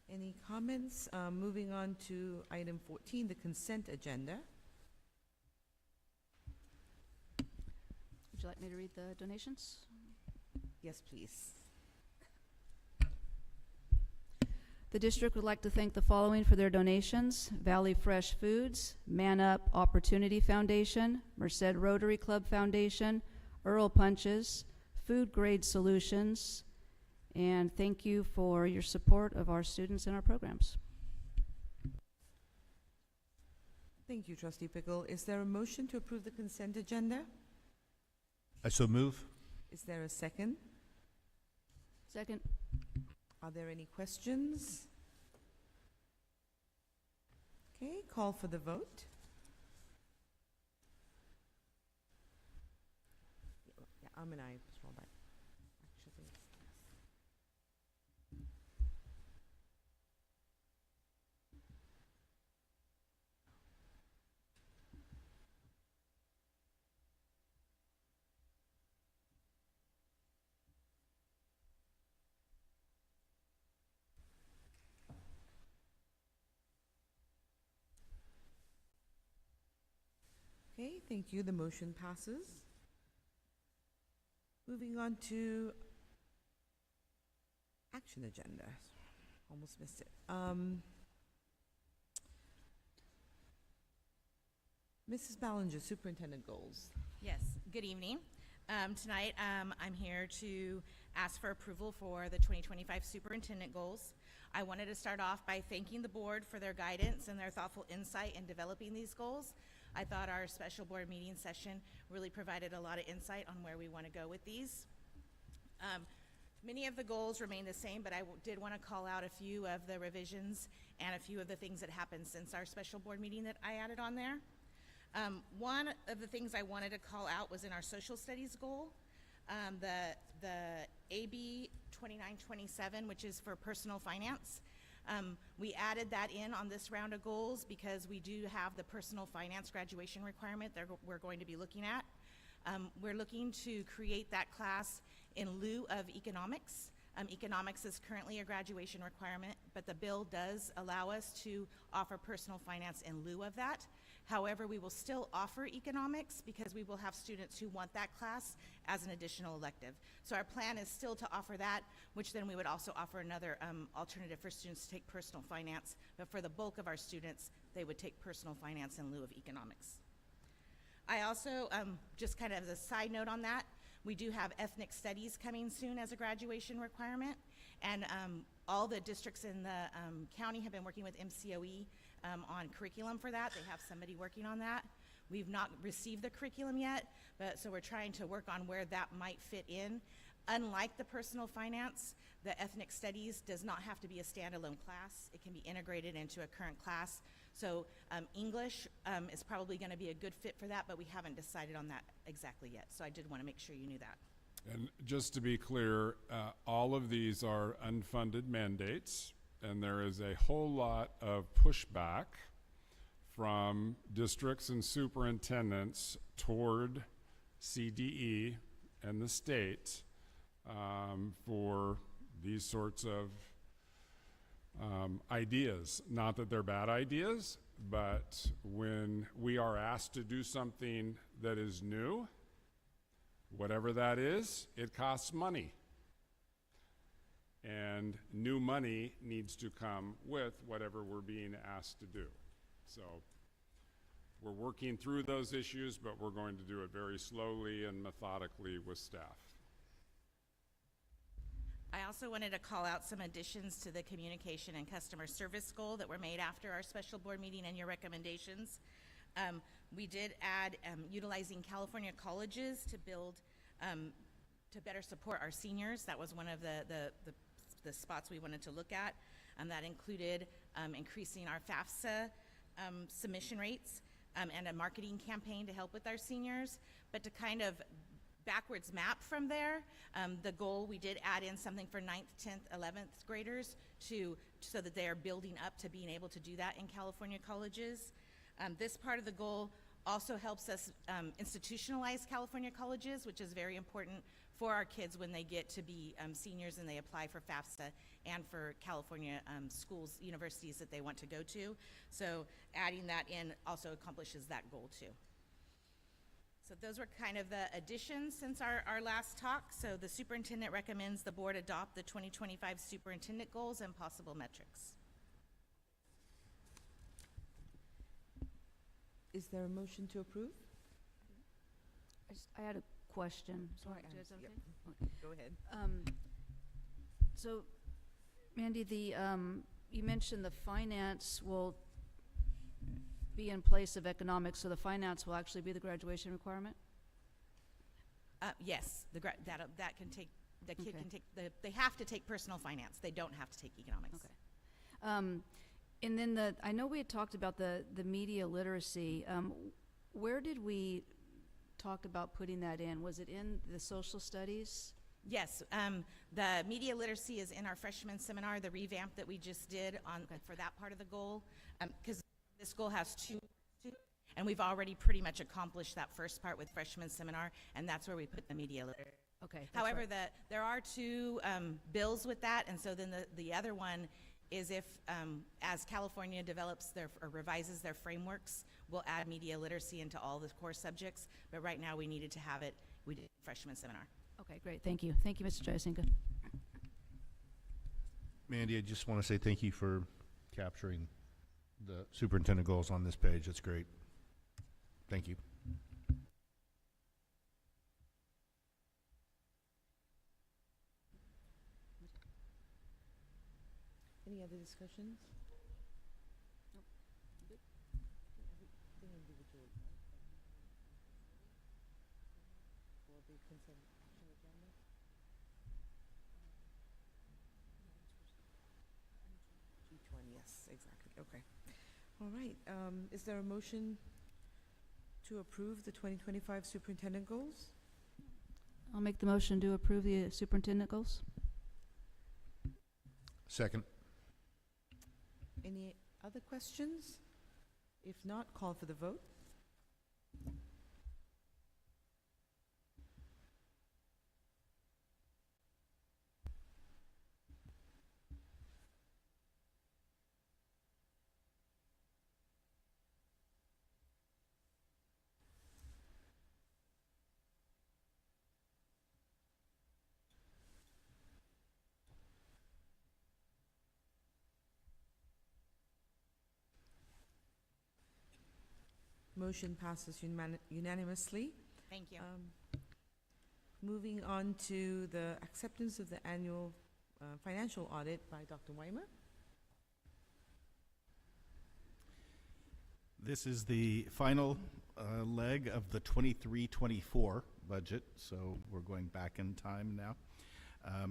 any comments, moving on to item 14, the consent agenda. Would you like me to read the donations? Yes, please. The district would like to thank the following for their donations: Valley Fresh Foods, Man Up Opportunity Foundation, Merced Rotary Club Foundation, Earl Punches, Food Grade Solutions, and thank you for your support of our students and our programs. Thank you, Trustee Pickle. Is there a motion to approve the consent agenda? I so move. Is there a second? Second. Are there any questions? Okay, call for the vote. Yeah, I'm an aye. Roll back. Actually, yes. Okay, thank you. The motion passes. Moving on to action agenda. Almost missed it. Mrs. Ballinger, Superintendent Goals. Yes, good evening. Tonight, I'm here to ask for approval for the 2025 superintendent goals. I wanted to start off by thanking the board for their guidance and their thoughtful insight in developing these goals. I thought our special board meeting session really provided a lot of insight on where we want to go with these. Many of the goals remain the same, but I did want to call out a few of the revisions and a few of the things that happened since our special board meeting that I added on there. One of the things I wanted to call out was in our social studies goal, the AB 2927, which is for personal finance. We added that in on this round of goals because we do have the personal finance graduation requirement that we're going to be looking at. We're looking to create that class in lieu of economics. Economics is currently a graduation requirement, but the bill does allow us to offer personal finance in lieu of that. However, we will still offer economics because we will have students who want that class as an additional elective. So our plan is still to offer that, which then we would also offer another alternative for students to take personal finance. But for the bulk of our students, they would take personal finance in lieu of economics. I also, just kind of as a side note on that, we do have ethnic studies coming soon as a graduation requirement. And all the districts in the county have been working with MCOE on curriculum for that. They have somebody working on that. We've not received the curriculum yet, but so we're trying to work on where that might fit in. Unlike the personal finance, the ethnic studies does not have to be a standalone class. It can be integrated into a current class. So English is probably going to be a good fit for that, but we haven't decided on that exactly yet. So I did want to make sure you knew that. And just to be clear, all of these are unfunded mandates, and there is a whole lot of pushback from districts and superintendents toward CDE and the state for these sorts of ideas. Not that they're bad ideas, but when we are asked to do something that is new, whatever that is, it costs money. And new money needs to come with whatever we're being asked to do. So We're working through those issues, but we're going to do it very slowly and methodically with staff. I also wanted to call out some additions to the communication and customer service goal that were made after our special board meeting and your recommendations. We did add utilizing California colleges to build, to better support our seniors. That was one of the spots we wanted to look at. That included increasing our FAFSA submission rates and a marketing campaign to help with our seniors. But to kind of backwards map from there, the goal, we did add in something for 9th, 10th, 11th graders so that they are building up to being able to do that in California colleges. This part of the goal also helps us institutionalize California colleges, which is very important for our kids when they get to be seniors and they apply for FAFSA and for California schools, universities that they want to go to. So adding that in also accomplishes that goal too. So those were kind of the additions since our last talk. So the superintendent recommends the board adopt the 2025 superintendent goals and possible metrics. Is there a motion to approve? I had a question. Sorry, Go do you ahead. have something? Yep. Okay. Go ahead. So, Mandy, you mentioned the finance will be in place of economics, so the finance will actually be the graduation requirement? Yes, that can take, the kid Okay. can take, they have to take personal finance. They don't have to take economics. Okay. And then I know we had talked about the media literacy. Where did we talk about putting that in? Was it in the social studies? Yes, the media literacy is in our freshman seminar, the revamp that we just did for that part of the goal. Because this goal has two, and we've already pretty much accomplished that first part with freshman seminar, and that's where we put the media literacy. Okay. However, there are two bills with that, and so then the other one is if, as California develops or revises their frameworks, we'll add media literacy into all the core subjects, but right now we needed to have it, we did freshman seminar. Okay, great. Thank you. Thank you, Mr. Jayasinka. Mandy, I just want to say thank you for capturing the superintendent goals on this page. That's great. Thank you. Any other discussions? Nope. Good. Everything individual. For the consent action agenda? 220, yes, exactly, okay. All right, is there a motion to approve the 2025 superintendent goals? I'll make the motion to approve the superintendent goals. Second. Any other questions? If not, call for the vote. Motion passes unanimously. Thank you. Moving on to the acceptance of the annual financial audit by Dr. Weimer. This is the final leg of the 23-24 budget, so we're going back in time now.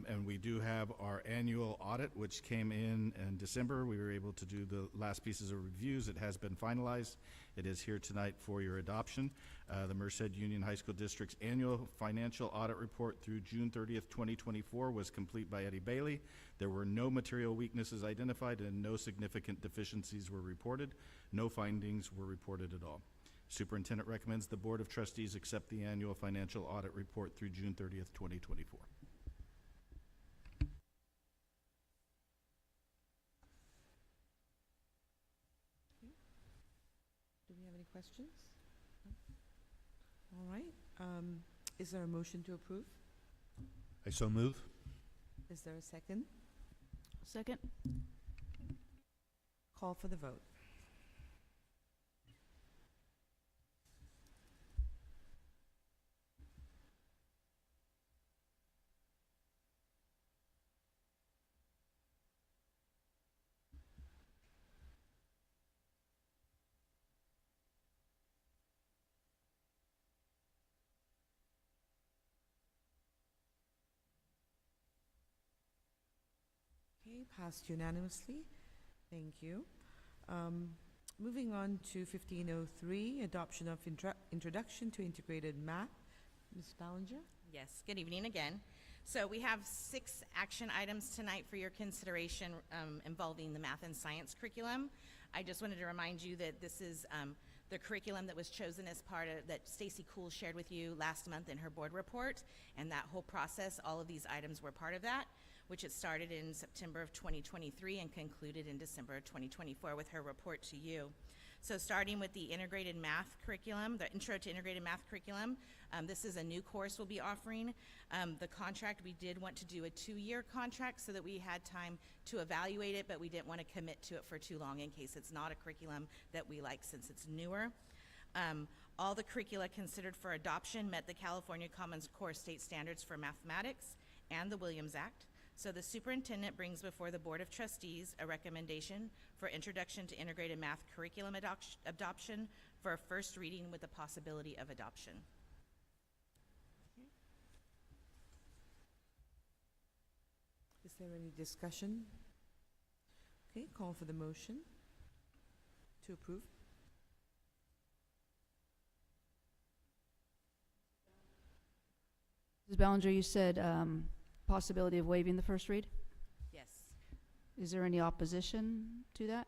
And we do have our annual audit, which came in December. We were able to do the last pieces of reviews. It has been finalized. It is here tonight for your adoption. The Merced Union High School District's annual financial audit report through June 30th, 2024 was complete by Eddie Bailey. There were no material weaknesses identified and no significant deficiencies were reported. No findings were reported at all. Superintendent recommends the Board of Trustees accept the annual financial audit report through June 30th, 2024. Do we have any questions? No? All right. Is there a motion to approve? I so move. Is there a second? Second. Call for the vote. Okay, passed unanimously. Thank you. Moving on to 1503, adoption of introduction to integrated math. Ms. Ballinger? Yes, good evening again. So we have 6 action items tonight for your consideration involving the math and science curriculum. I just wanted to remind you that this is the curriculum that was chosen as part of, that Stacy Cool shared with you last month in her board report, and that whole process, all of these items were part of that, which it started in September of 2023 and concluded in December of 2024 with her report to you. So starting with the integrated math curriculum, the intro to integrated math curriculum, this is a new course we'll be offering. The contract, we did want to do a 2-year contract so that we had time to evaluate it, but we didn't want to commit to it for too long in case it's not a curriculum that we like since it's newer. All the curricula considered for adoption met the California Commons Core state standards for mathematics and the Williams Act. So the superintendent brings before the Board of Trustees a recommendation for introduction to integrated math curriculum adoption for a first reading with the possibility of adoption. Is there any discussion? Okay, call for the motion to approve. Ms. Ballinger, you said possibility of waiving the first read? Yes. Is there any opposition to that?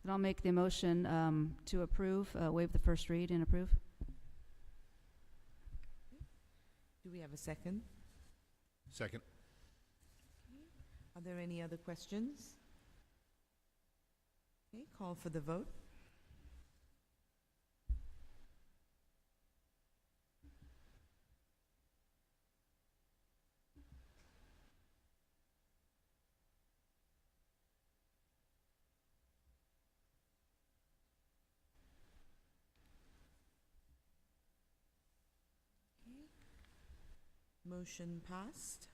Then I'll make the motion to approve, waive the first read and approve. Do we have a second? Second. Are there any other questions? Okay, call for the vote. Motion passed.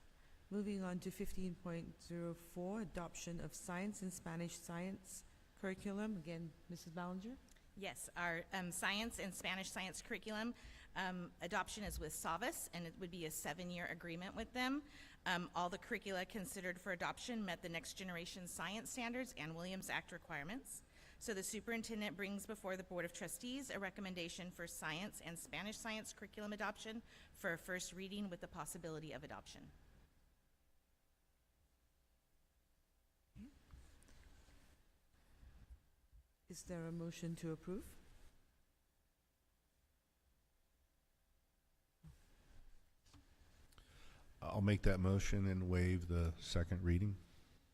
Moving on to 15.04, adoption of science and Spanish science curriculum. Again, Mrs. Ballinger? Yes, our science and Spanish science curriculum adoption is with Savas, and it would be a 7-year agreement with them. All the curricula considered for adoption met the next generation science standards and Williams Act requirements. So the superintendent brings before the Board of Trustees a recommendation for science and Spanish science curriculum adoption for a first reading with the possibility of adoption. Is there a motion to approve? I'll make that motion and waive the second reading.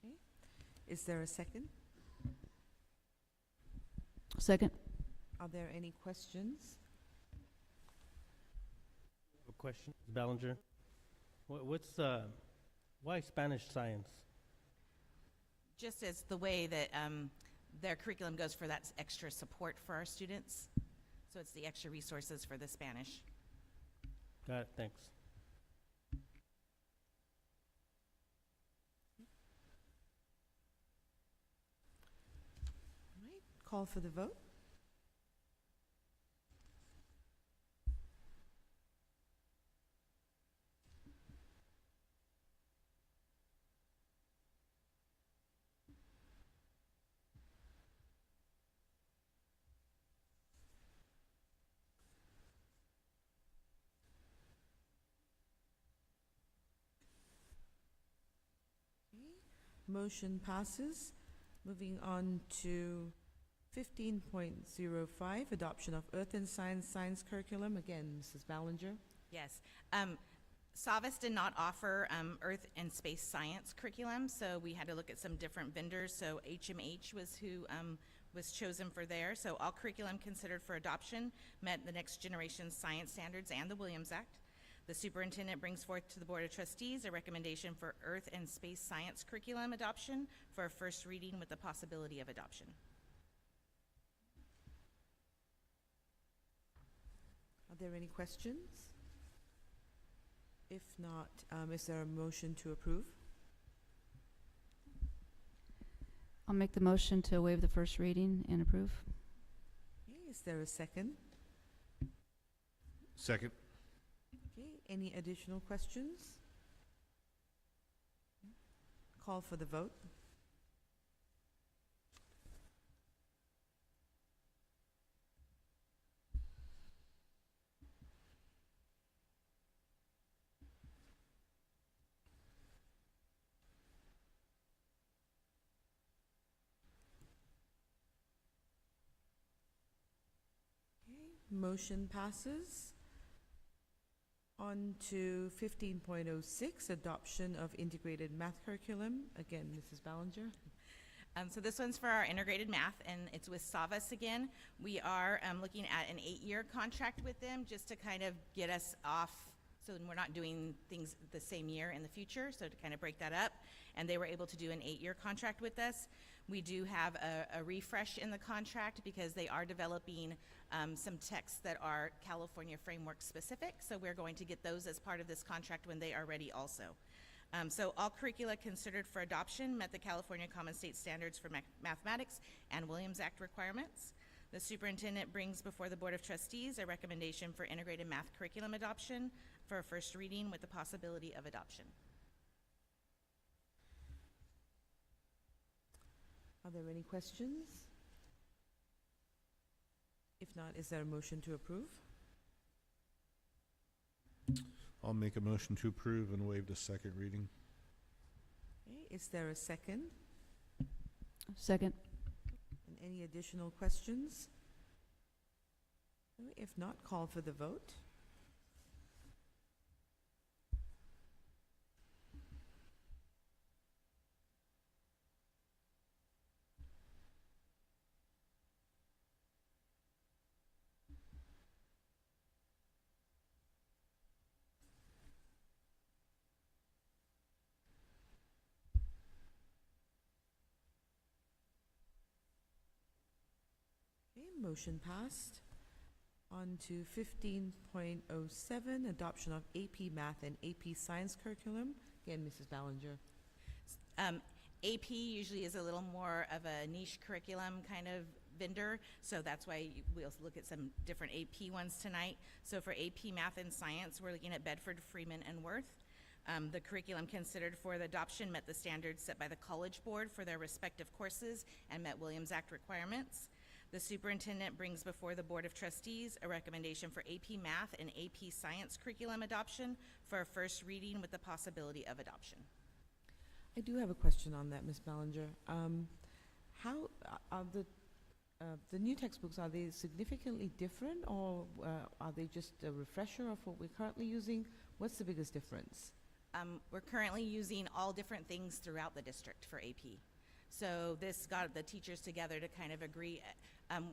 Okay. Is there a second? Second. Are there any questions? A question, Ms. Ballinger. Why Spanish science? Just as the way that their curriculum goes for that extra support for our students. So it's the extra resources for the Spanish. Got it, thanks. All right, call for the vote. Motion passes. Moving on to 15.05, adoption of Earth and Science curriculum. Again, Mrs. Ballinger. Yes. Savas did not offer Earth and Space Science curriculum, so we had to look at some different vendors. So HMH was who was chosen for there. So all curriculum considered for adoption met the next generation science standards and the Williams Act. The superintendent brings forth to the Board of Trustees a recommendation for Earth and Space Science curriculum adoption for a first reading with the possibility of adoption. Are there any questions? If not, is there a motion to approve? I'll make the motion to waive the first reading and approve. Okay, is there a second? Second. Okay, any additional questions? call for the vote. Motion passes. On to 15.06, adoption of integrated math curriculum. Again, Mrs. Ballinger. So this one's for our integrated math, and it's with Savas again. We are looking at an 8-year contract with them just to kind of get us off, so we're not doing things the same year in the future, so to kind of break that up. And they were able to do an 8-year contract with us. We do have a refresh in the contract because they are developing some texts that are California framework specific, so we're going to get those as part of this contract when they are ready also. So all curricula considered for adoption met the California Common State Standards for Mathematics and Williams Act requirements. The superintendent brings before the Board of Trustees a recommendation for integrated math curriculum adoption for a first reading with the possibility of adoption. Are there any questions? If not, is there a motion to approve? I'll make a motion to approve and waive the second reading. Okay, is there a second? Second. And any additional questions? Okay, if not, call for the vote. Okay, motion passed. On to 15.07, adoption of AP Math and AP Science curriculum. Again, Mrs. Ballinger. AP usually is a little more of a niche curriculum kind of vendor, so that's why we'll look at some different AP ones tonight. So for AP Math and Science, we're looking at Bedford, Freeman, and Worth. The curriculum considered for the adoption met the standards set by the College Board for their respective courses and met Williams Act requirements. The superintendent brings before the Board of Trustees a recommendation for AP Math and AP Science curriculum adoption for a first reading with the possibility of adoption. I do have a question on that, Ms. Ballinger. How are the new textbooks, are they significantly different, or are they just a refresher of what we're currently using? What's the biggest difference? We're currently using all different things throughout the district for AP. So this got the teachers together to kind of agree.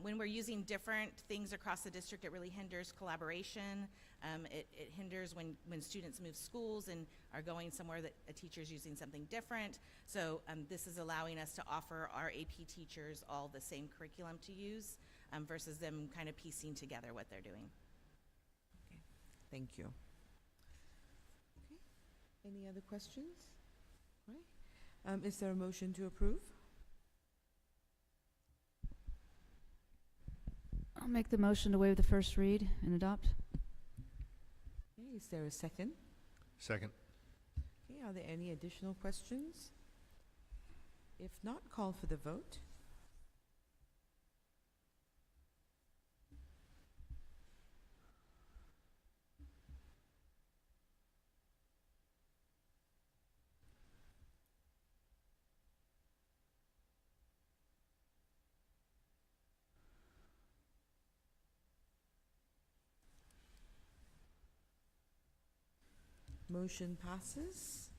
When we're using different things across the district, it really hinders collaboration. It hinders when students move schools and are going somewhere that a teacher's using something different. So this is allowing us to offer our AP teachers all the same curriculum to use versus them kind of piecing together what they're doing. Okay, thank you. Okay, any other questions? All right. Is there a motion to approve? I'll make the motion to waive the first read and adopt. Okay, is there a second? Second. Okay, are there any additional questions? If not, call for the vote. Motion passes.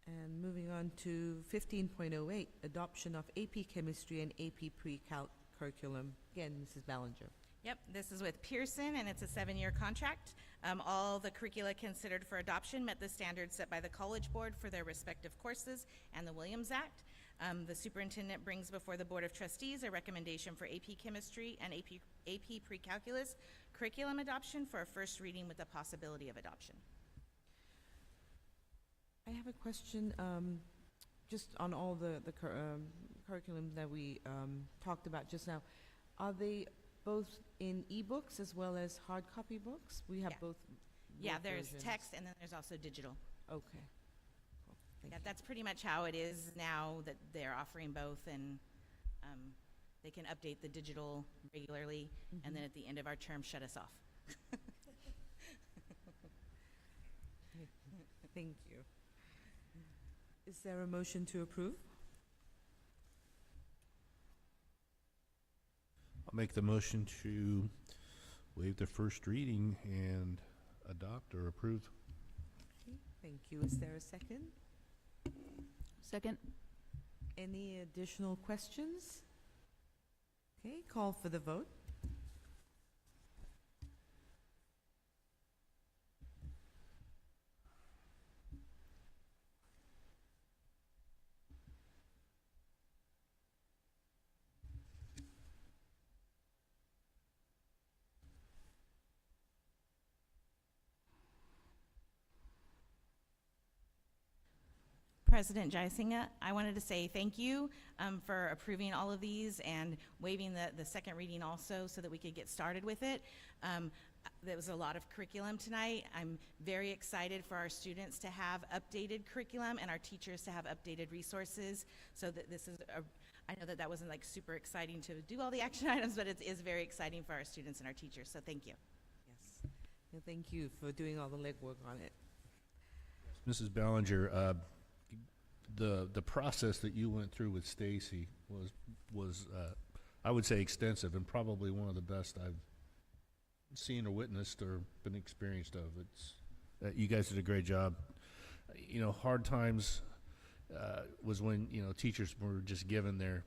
And moving on to 15.08, adoption of AP Chemistry and AP Pre-Calc curriculum. Again, Mrs. Ballinger. Yep, this is with Pearson, and it's a 7-year contract. All the curricula considered for adoption met the standards set by the College Board for their respective courses and the Williams Act. The superintendent brings before the Board of Trustees a recommendation for AP Chemistry and AP Pre-Calculus curriculum adoption for a first reading with the possibility of adoption. I have a question just on all the curriculum that we talked about just now. Are they both in ebooks as well as hard copy books? We have both. Yeah, both there's versions. text and then there's also digital. Okay. Cool. That's pretty much how it is now, that they're offering both, and they can update the digital regularly, and then at the end of our term, shut us off. Thank you. Is there a motion to approve? I'll make the motion to waive the first reading and adopt or approve. Okay, thank you. Is there a second? Second. Any additional questions? Okay, call for the vote. President Jayasinha, I wanted to say thank you for approving all of these and waiving the second reading also, so that we could get started with it. There was a lot of curriculum tonight. I'm very excited for our students to have updated curriculum and our teachers to have updated resources. So that this is I know that wasn't like super exciting to do all the action items, but it is very exciting for our students and our teachers. So thank you. Yes. No, thank you for doing all the legwork on it. Mrs. Ballinger, the process that you went through with Stacy was I would say extensive, and probably one of the best I've seen or witnessed or been experienced of. It's you guys did a great job. You know, hard times was when, you know, teachers were just given their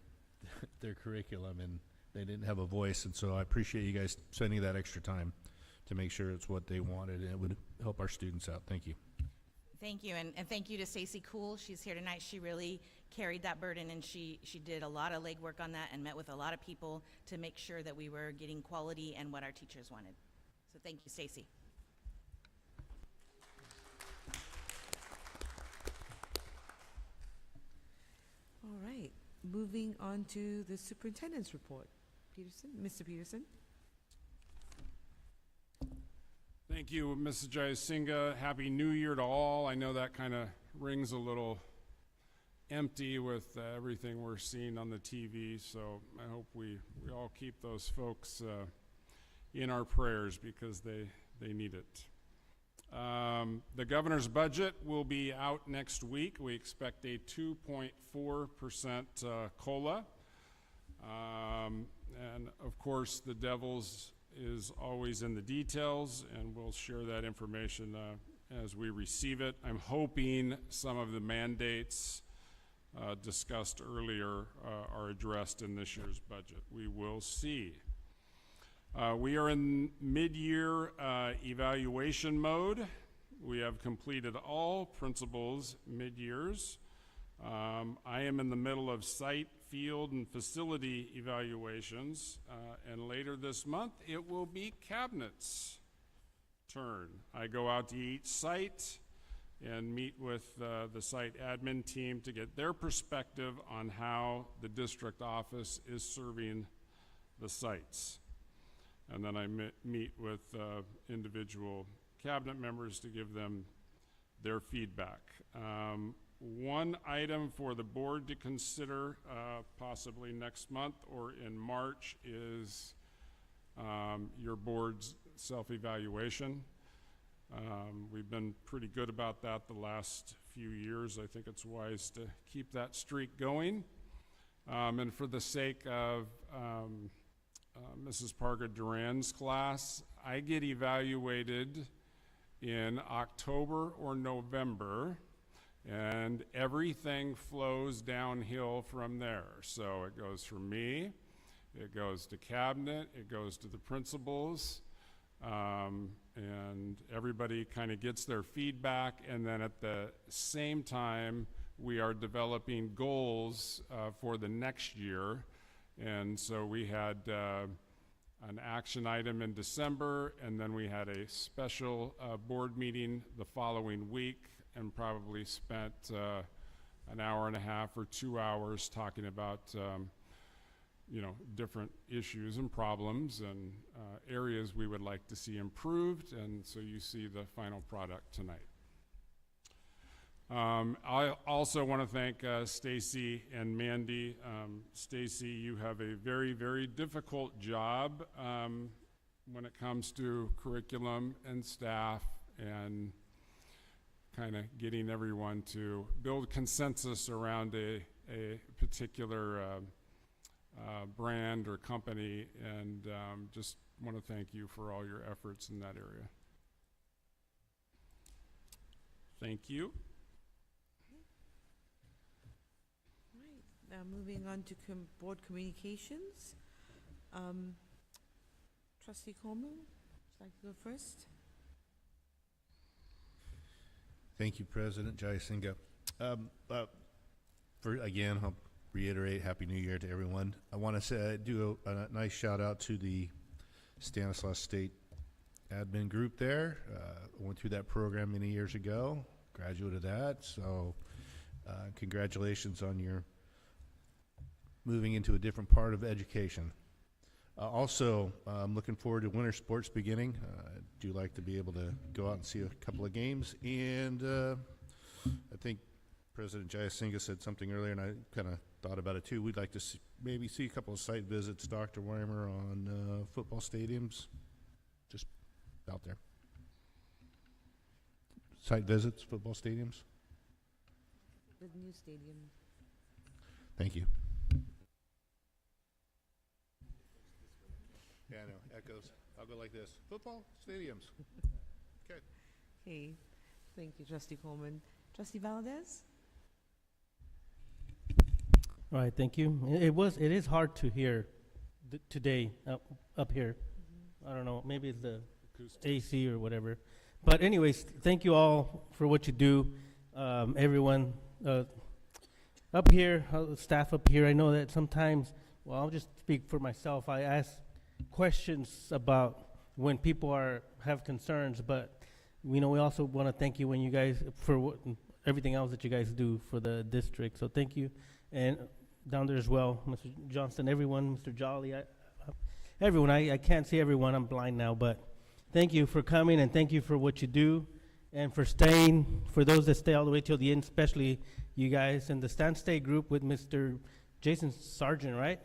curriculum and they didn't have a voice, and so I appreciate you guys spending that extra time to make sure it's what they wanted and it would help our students out. Thank you. Thank you, and thank you to Stacy Cool. She's here tonight. She really carried that burden, and she did a lot of legwork on that and met with a lot of people to make sure that we were getting quality and what our teachers wanted. So thank you, Stacy. All right, moving on to the superintendent's report. Peterson, Mr. Peterson. Thank you, Mrs. Jayasinha. Happy New Year to all. I know that kind of rings a little empty with everything we're seeing on the TV, so I hope we all keep those folks in our prayers, because they need it. The governor's budget will be out next week. We expect a 2.4% COLA. And of course, the devil's is always in the details, and we'll share that information as we receive it. I'm hoping some of the mandates discussed earlier are addressed in this year's budget. We will see. We are in mid-year evaluation mode. We have completed all principals mid-years. I am in the middle of site, field, and facility evaluations, and later this month it will be Cabinet's turn. I go out to each site and meet with the site admin team to get their perspective on how the district office is serving the sites. And then I meet with individual cabinet members to give them their feedback. One item for the board to consider possibly next month or in March is your board's self-evaluation. We've been pretty good about that the last few years. I think it's wise to keep that streak going. And for the sake of Mrs. Parker Duran's class, I get evaluated in October or November, and everything flows downhill from there. So it goes from me, it goes to cabinet, it goes to the principals, and everybody kind of gets their feedback, and then at the same time we are developing goals for the next year. And so we had an action item in December, and then we had a special board meeting the following week, and probably spent an hour and a half or 2 hours talking about you know, different issues and problems and areas we would like to see improved, and so you see the final product tonight. I also want to thank Stacy and Mandy. Stacy, you have a very, very difficult job when it comes to curriculum and staff and kind of getting everyone to build consensus around a particular brand or company, and just want to thank you for all your efforts in that area. Thank you. Now moving on to board communications. Trustee Coleman, would you like to go first? Thank you, President Jayasinga. Again, I'll reiterate Happy New Year to everyone. I want to do a nice shout out to the Stanislaus State admin group there. Went through that program many years ago, graduated that, so congratulations on your moving into a different part of education. Also, I'm looking forward to winter sports beginning. I do like to be able to go out and see a couple of games, and I think President Jayasinga said something earlier, and I kind of thought about it too. We'd like to maybe see a couple of site visits, Dr. Weimer, on football stadiums, just out there. Site visits, football stadiums. The new stadium. Thank you. Yeah, I know, echoes. I'll go like this. Football stadiums. Okay. Okay, thank you, Trustee Coleman. Trustee Valdez? All right, thank you. It is hard to hear today up here. I don't know, maybe it's the AC or whatever. But anyways, thank you all for what you do. Everyone up here, staff up here, I know that sometimes, well, I'll just speak for myself. I ask questions about when people have concerns, but we also want to thank you when you guys for everything else that you guys do for the district. So thank you, and down there as well, Mr. Johnston, everyone, Mr. Jolly, everyone. I can't see everyone. I'm blind now, but thank you for coming, and thank you for what you do, and for staying. For those that stay all the way till the end, especially you guys and the Stand Stay group with Mr. Jason Sargent, right?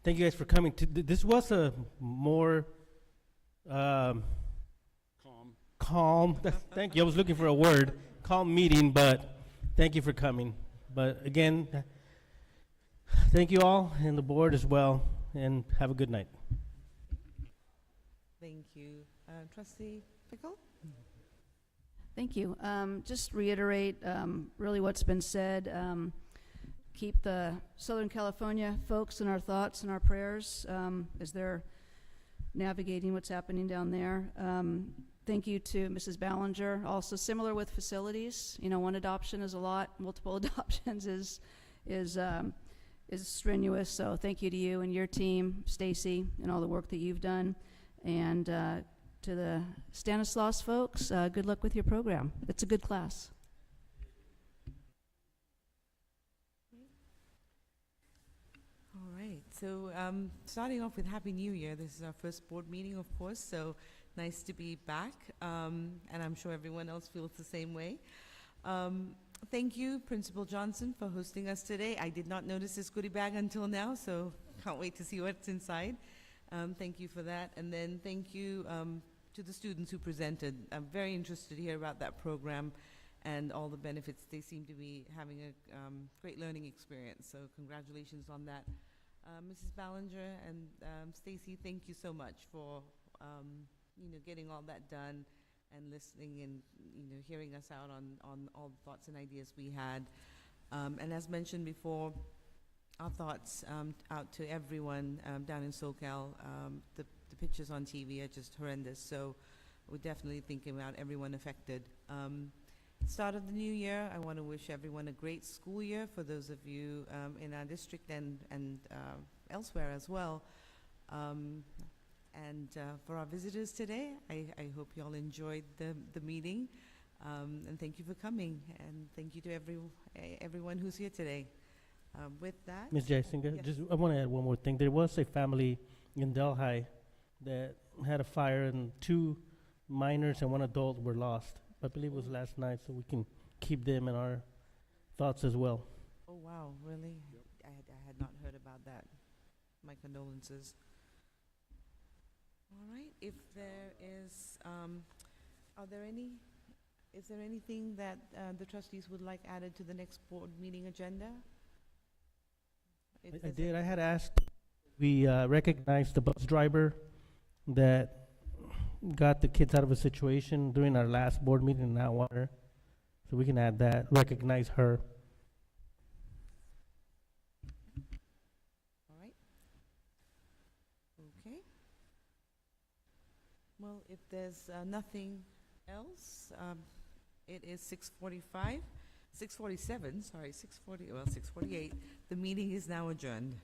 Thank you guys for coming. This was a more calm. Thank you. I was looking for a word. Calm meeting, but thank you for coming. But again, thank you all and the board as well, and have a good night. Thank you. Trustee Pickle? Thank you. Just reiterate really what's been said. Keep the Southern California folks in our thoughts and our prayers as they're navigating what's happening down there. Thank you to Mrs. Ballinger. Also similar with facilities. One adoption is a lot. Multiple adoptions is strenuous. So thank you to you and your team, Stacy, and all the work that you've done. And to the Stanislaus folks, good luck with your program. It's a good class. All right, so starting off with Happy New Year. This is our first board meeting, of course, so nice to be back, and I'm sure everyone else feels the same way. Thank you, Principal Johnson, for hosting us today. I did not notice this goodie bag until now, so can't wait to see what's inside. Thank you for that, and then thank you to the students who presented. I'm very interested to hear about that program and all the benefits. They seem to be having a great learning experience, so congratulations on that. Mrs. Ballinger and Stacy, thank you so much for getting all that done and listening and hearing us out on all the thoughts and ideas we had. And as mentioned before, our thoughts out to everyone down in SoCal. The pictures on TV are just horrendous, so we're definitely thinking about everyone affected. Start of the new year, I want to wish everyone a great school year for those of you in our district and elsewhere as well. And for our visitors today, I hope you all enjoyed the meeting. And thank you for coming. And thank you to everyone who's here today. With that, Ms. Jayasinga, yes. I want to add one more thing. There was a family in Delhi that had a fire, and 2 minors and 1 adult were lost. I believe it was last night, so we can keep them in our thoughts as well. Oh, wow, really? I had not heard about that. My condolences. All right, if there is, is there anything that the trustees would like added to the next board meeting agenda? If I there's did. I any- had asked, we recognized the bus driver that got the kids out of a situation during our last board meeting in Atwater. So we can add that, recognize her. All right. Okay. Well, if there's nothing else, it is 6:47, sorry, 6:48. The meeting is now adjourned.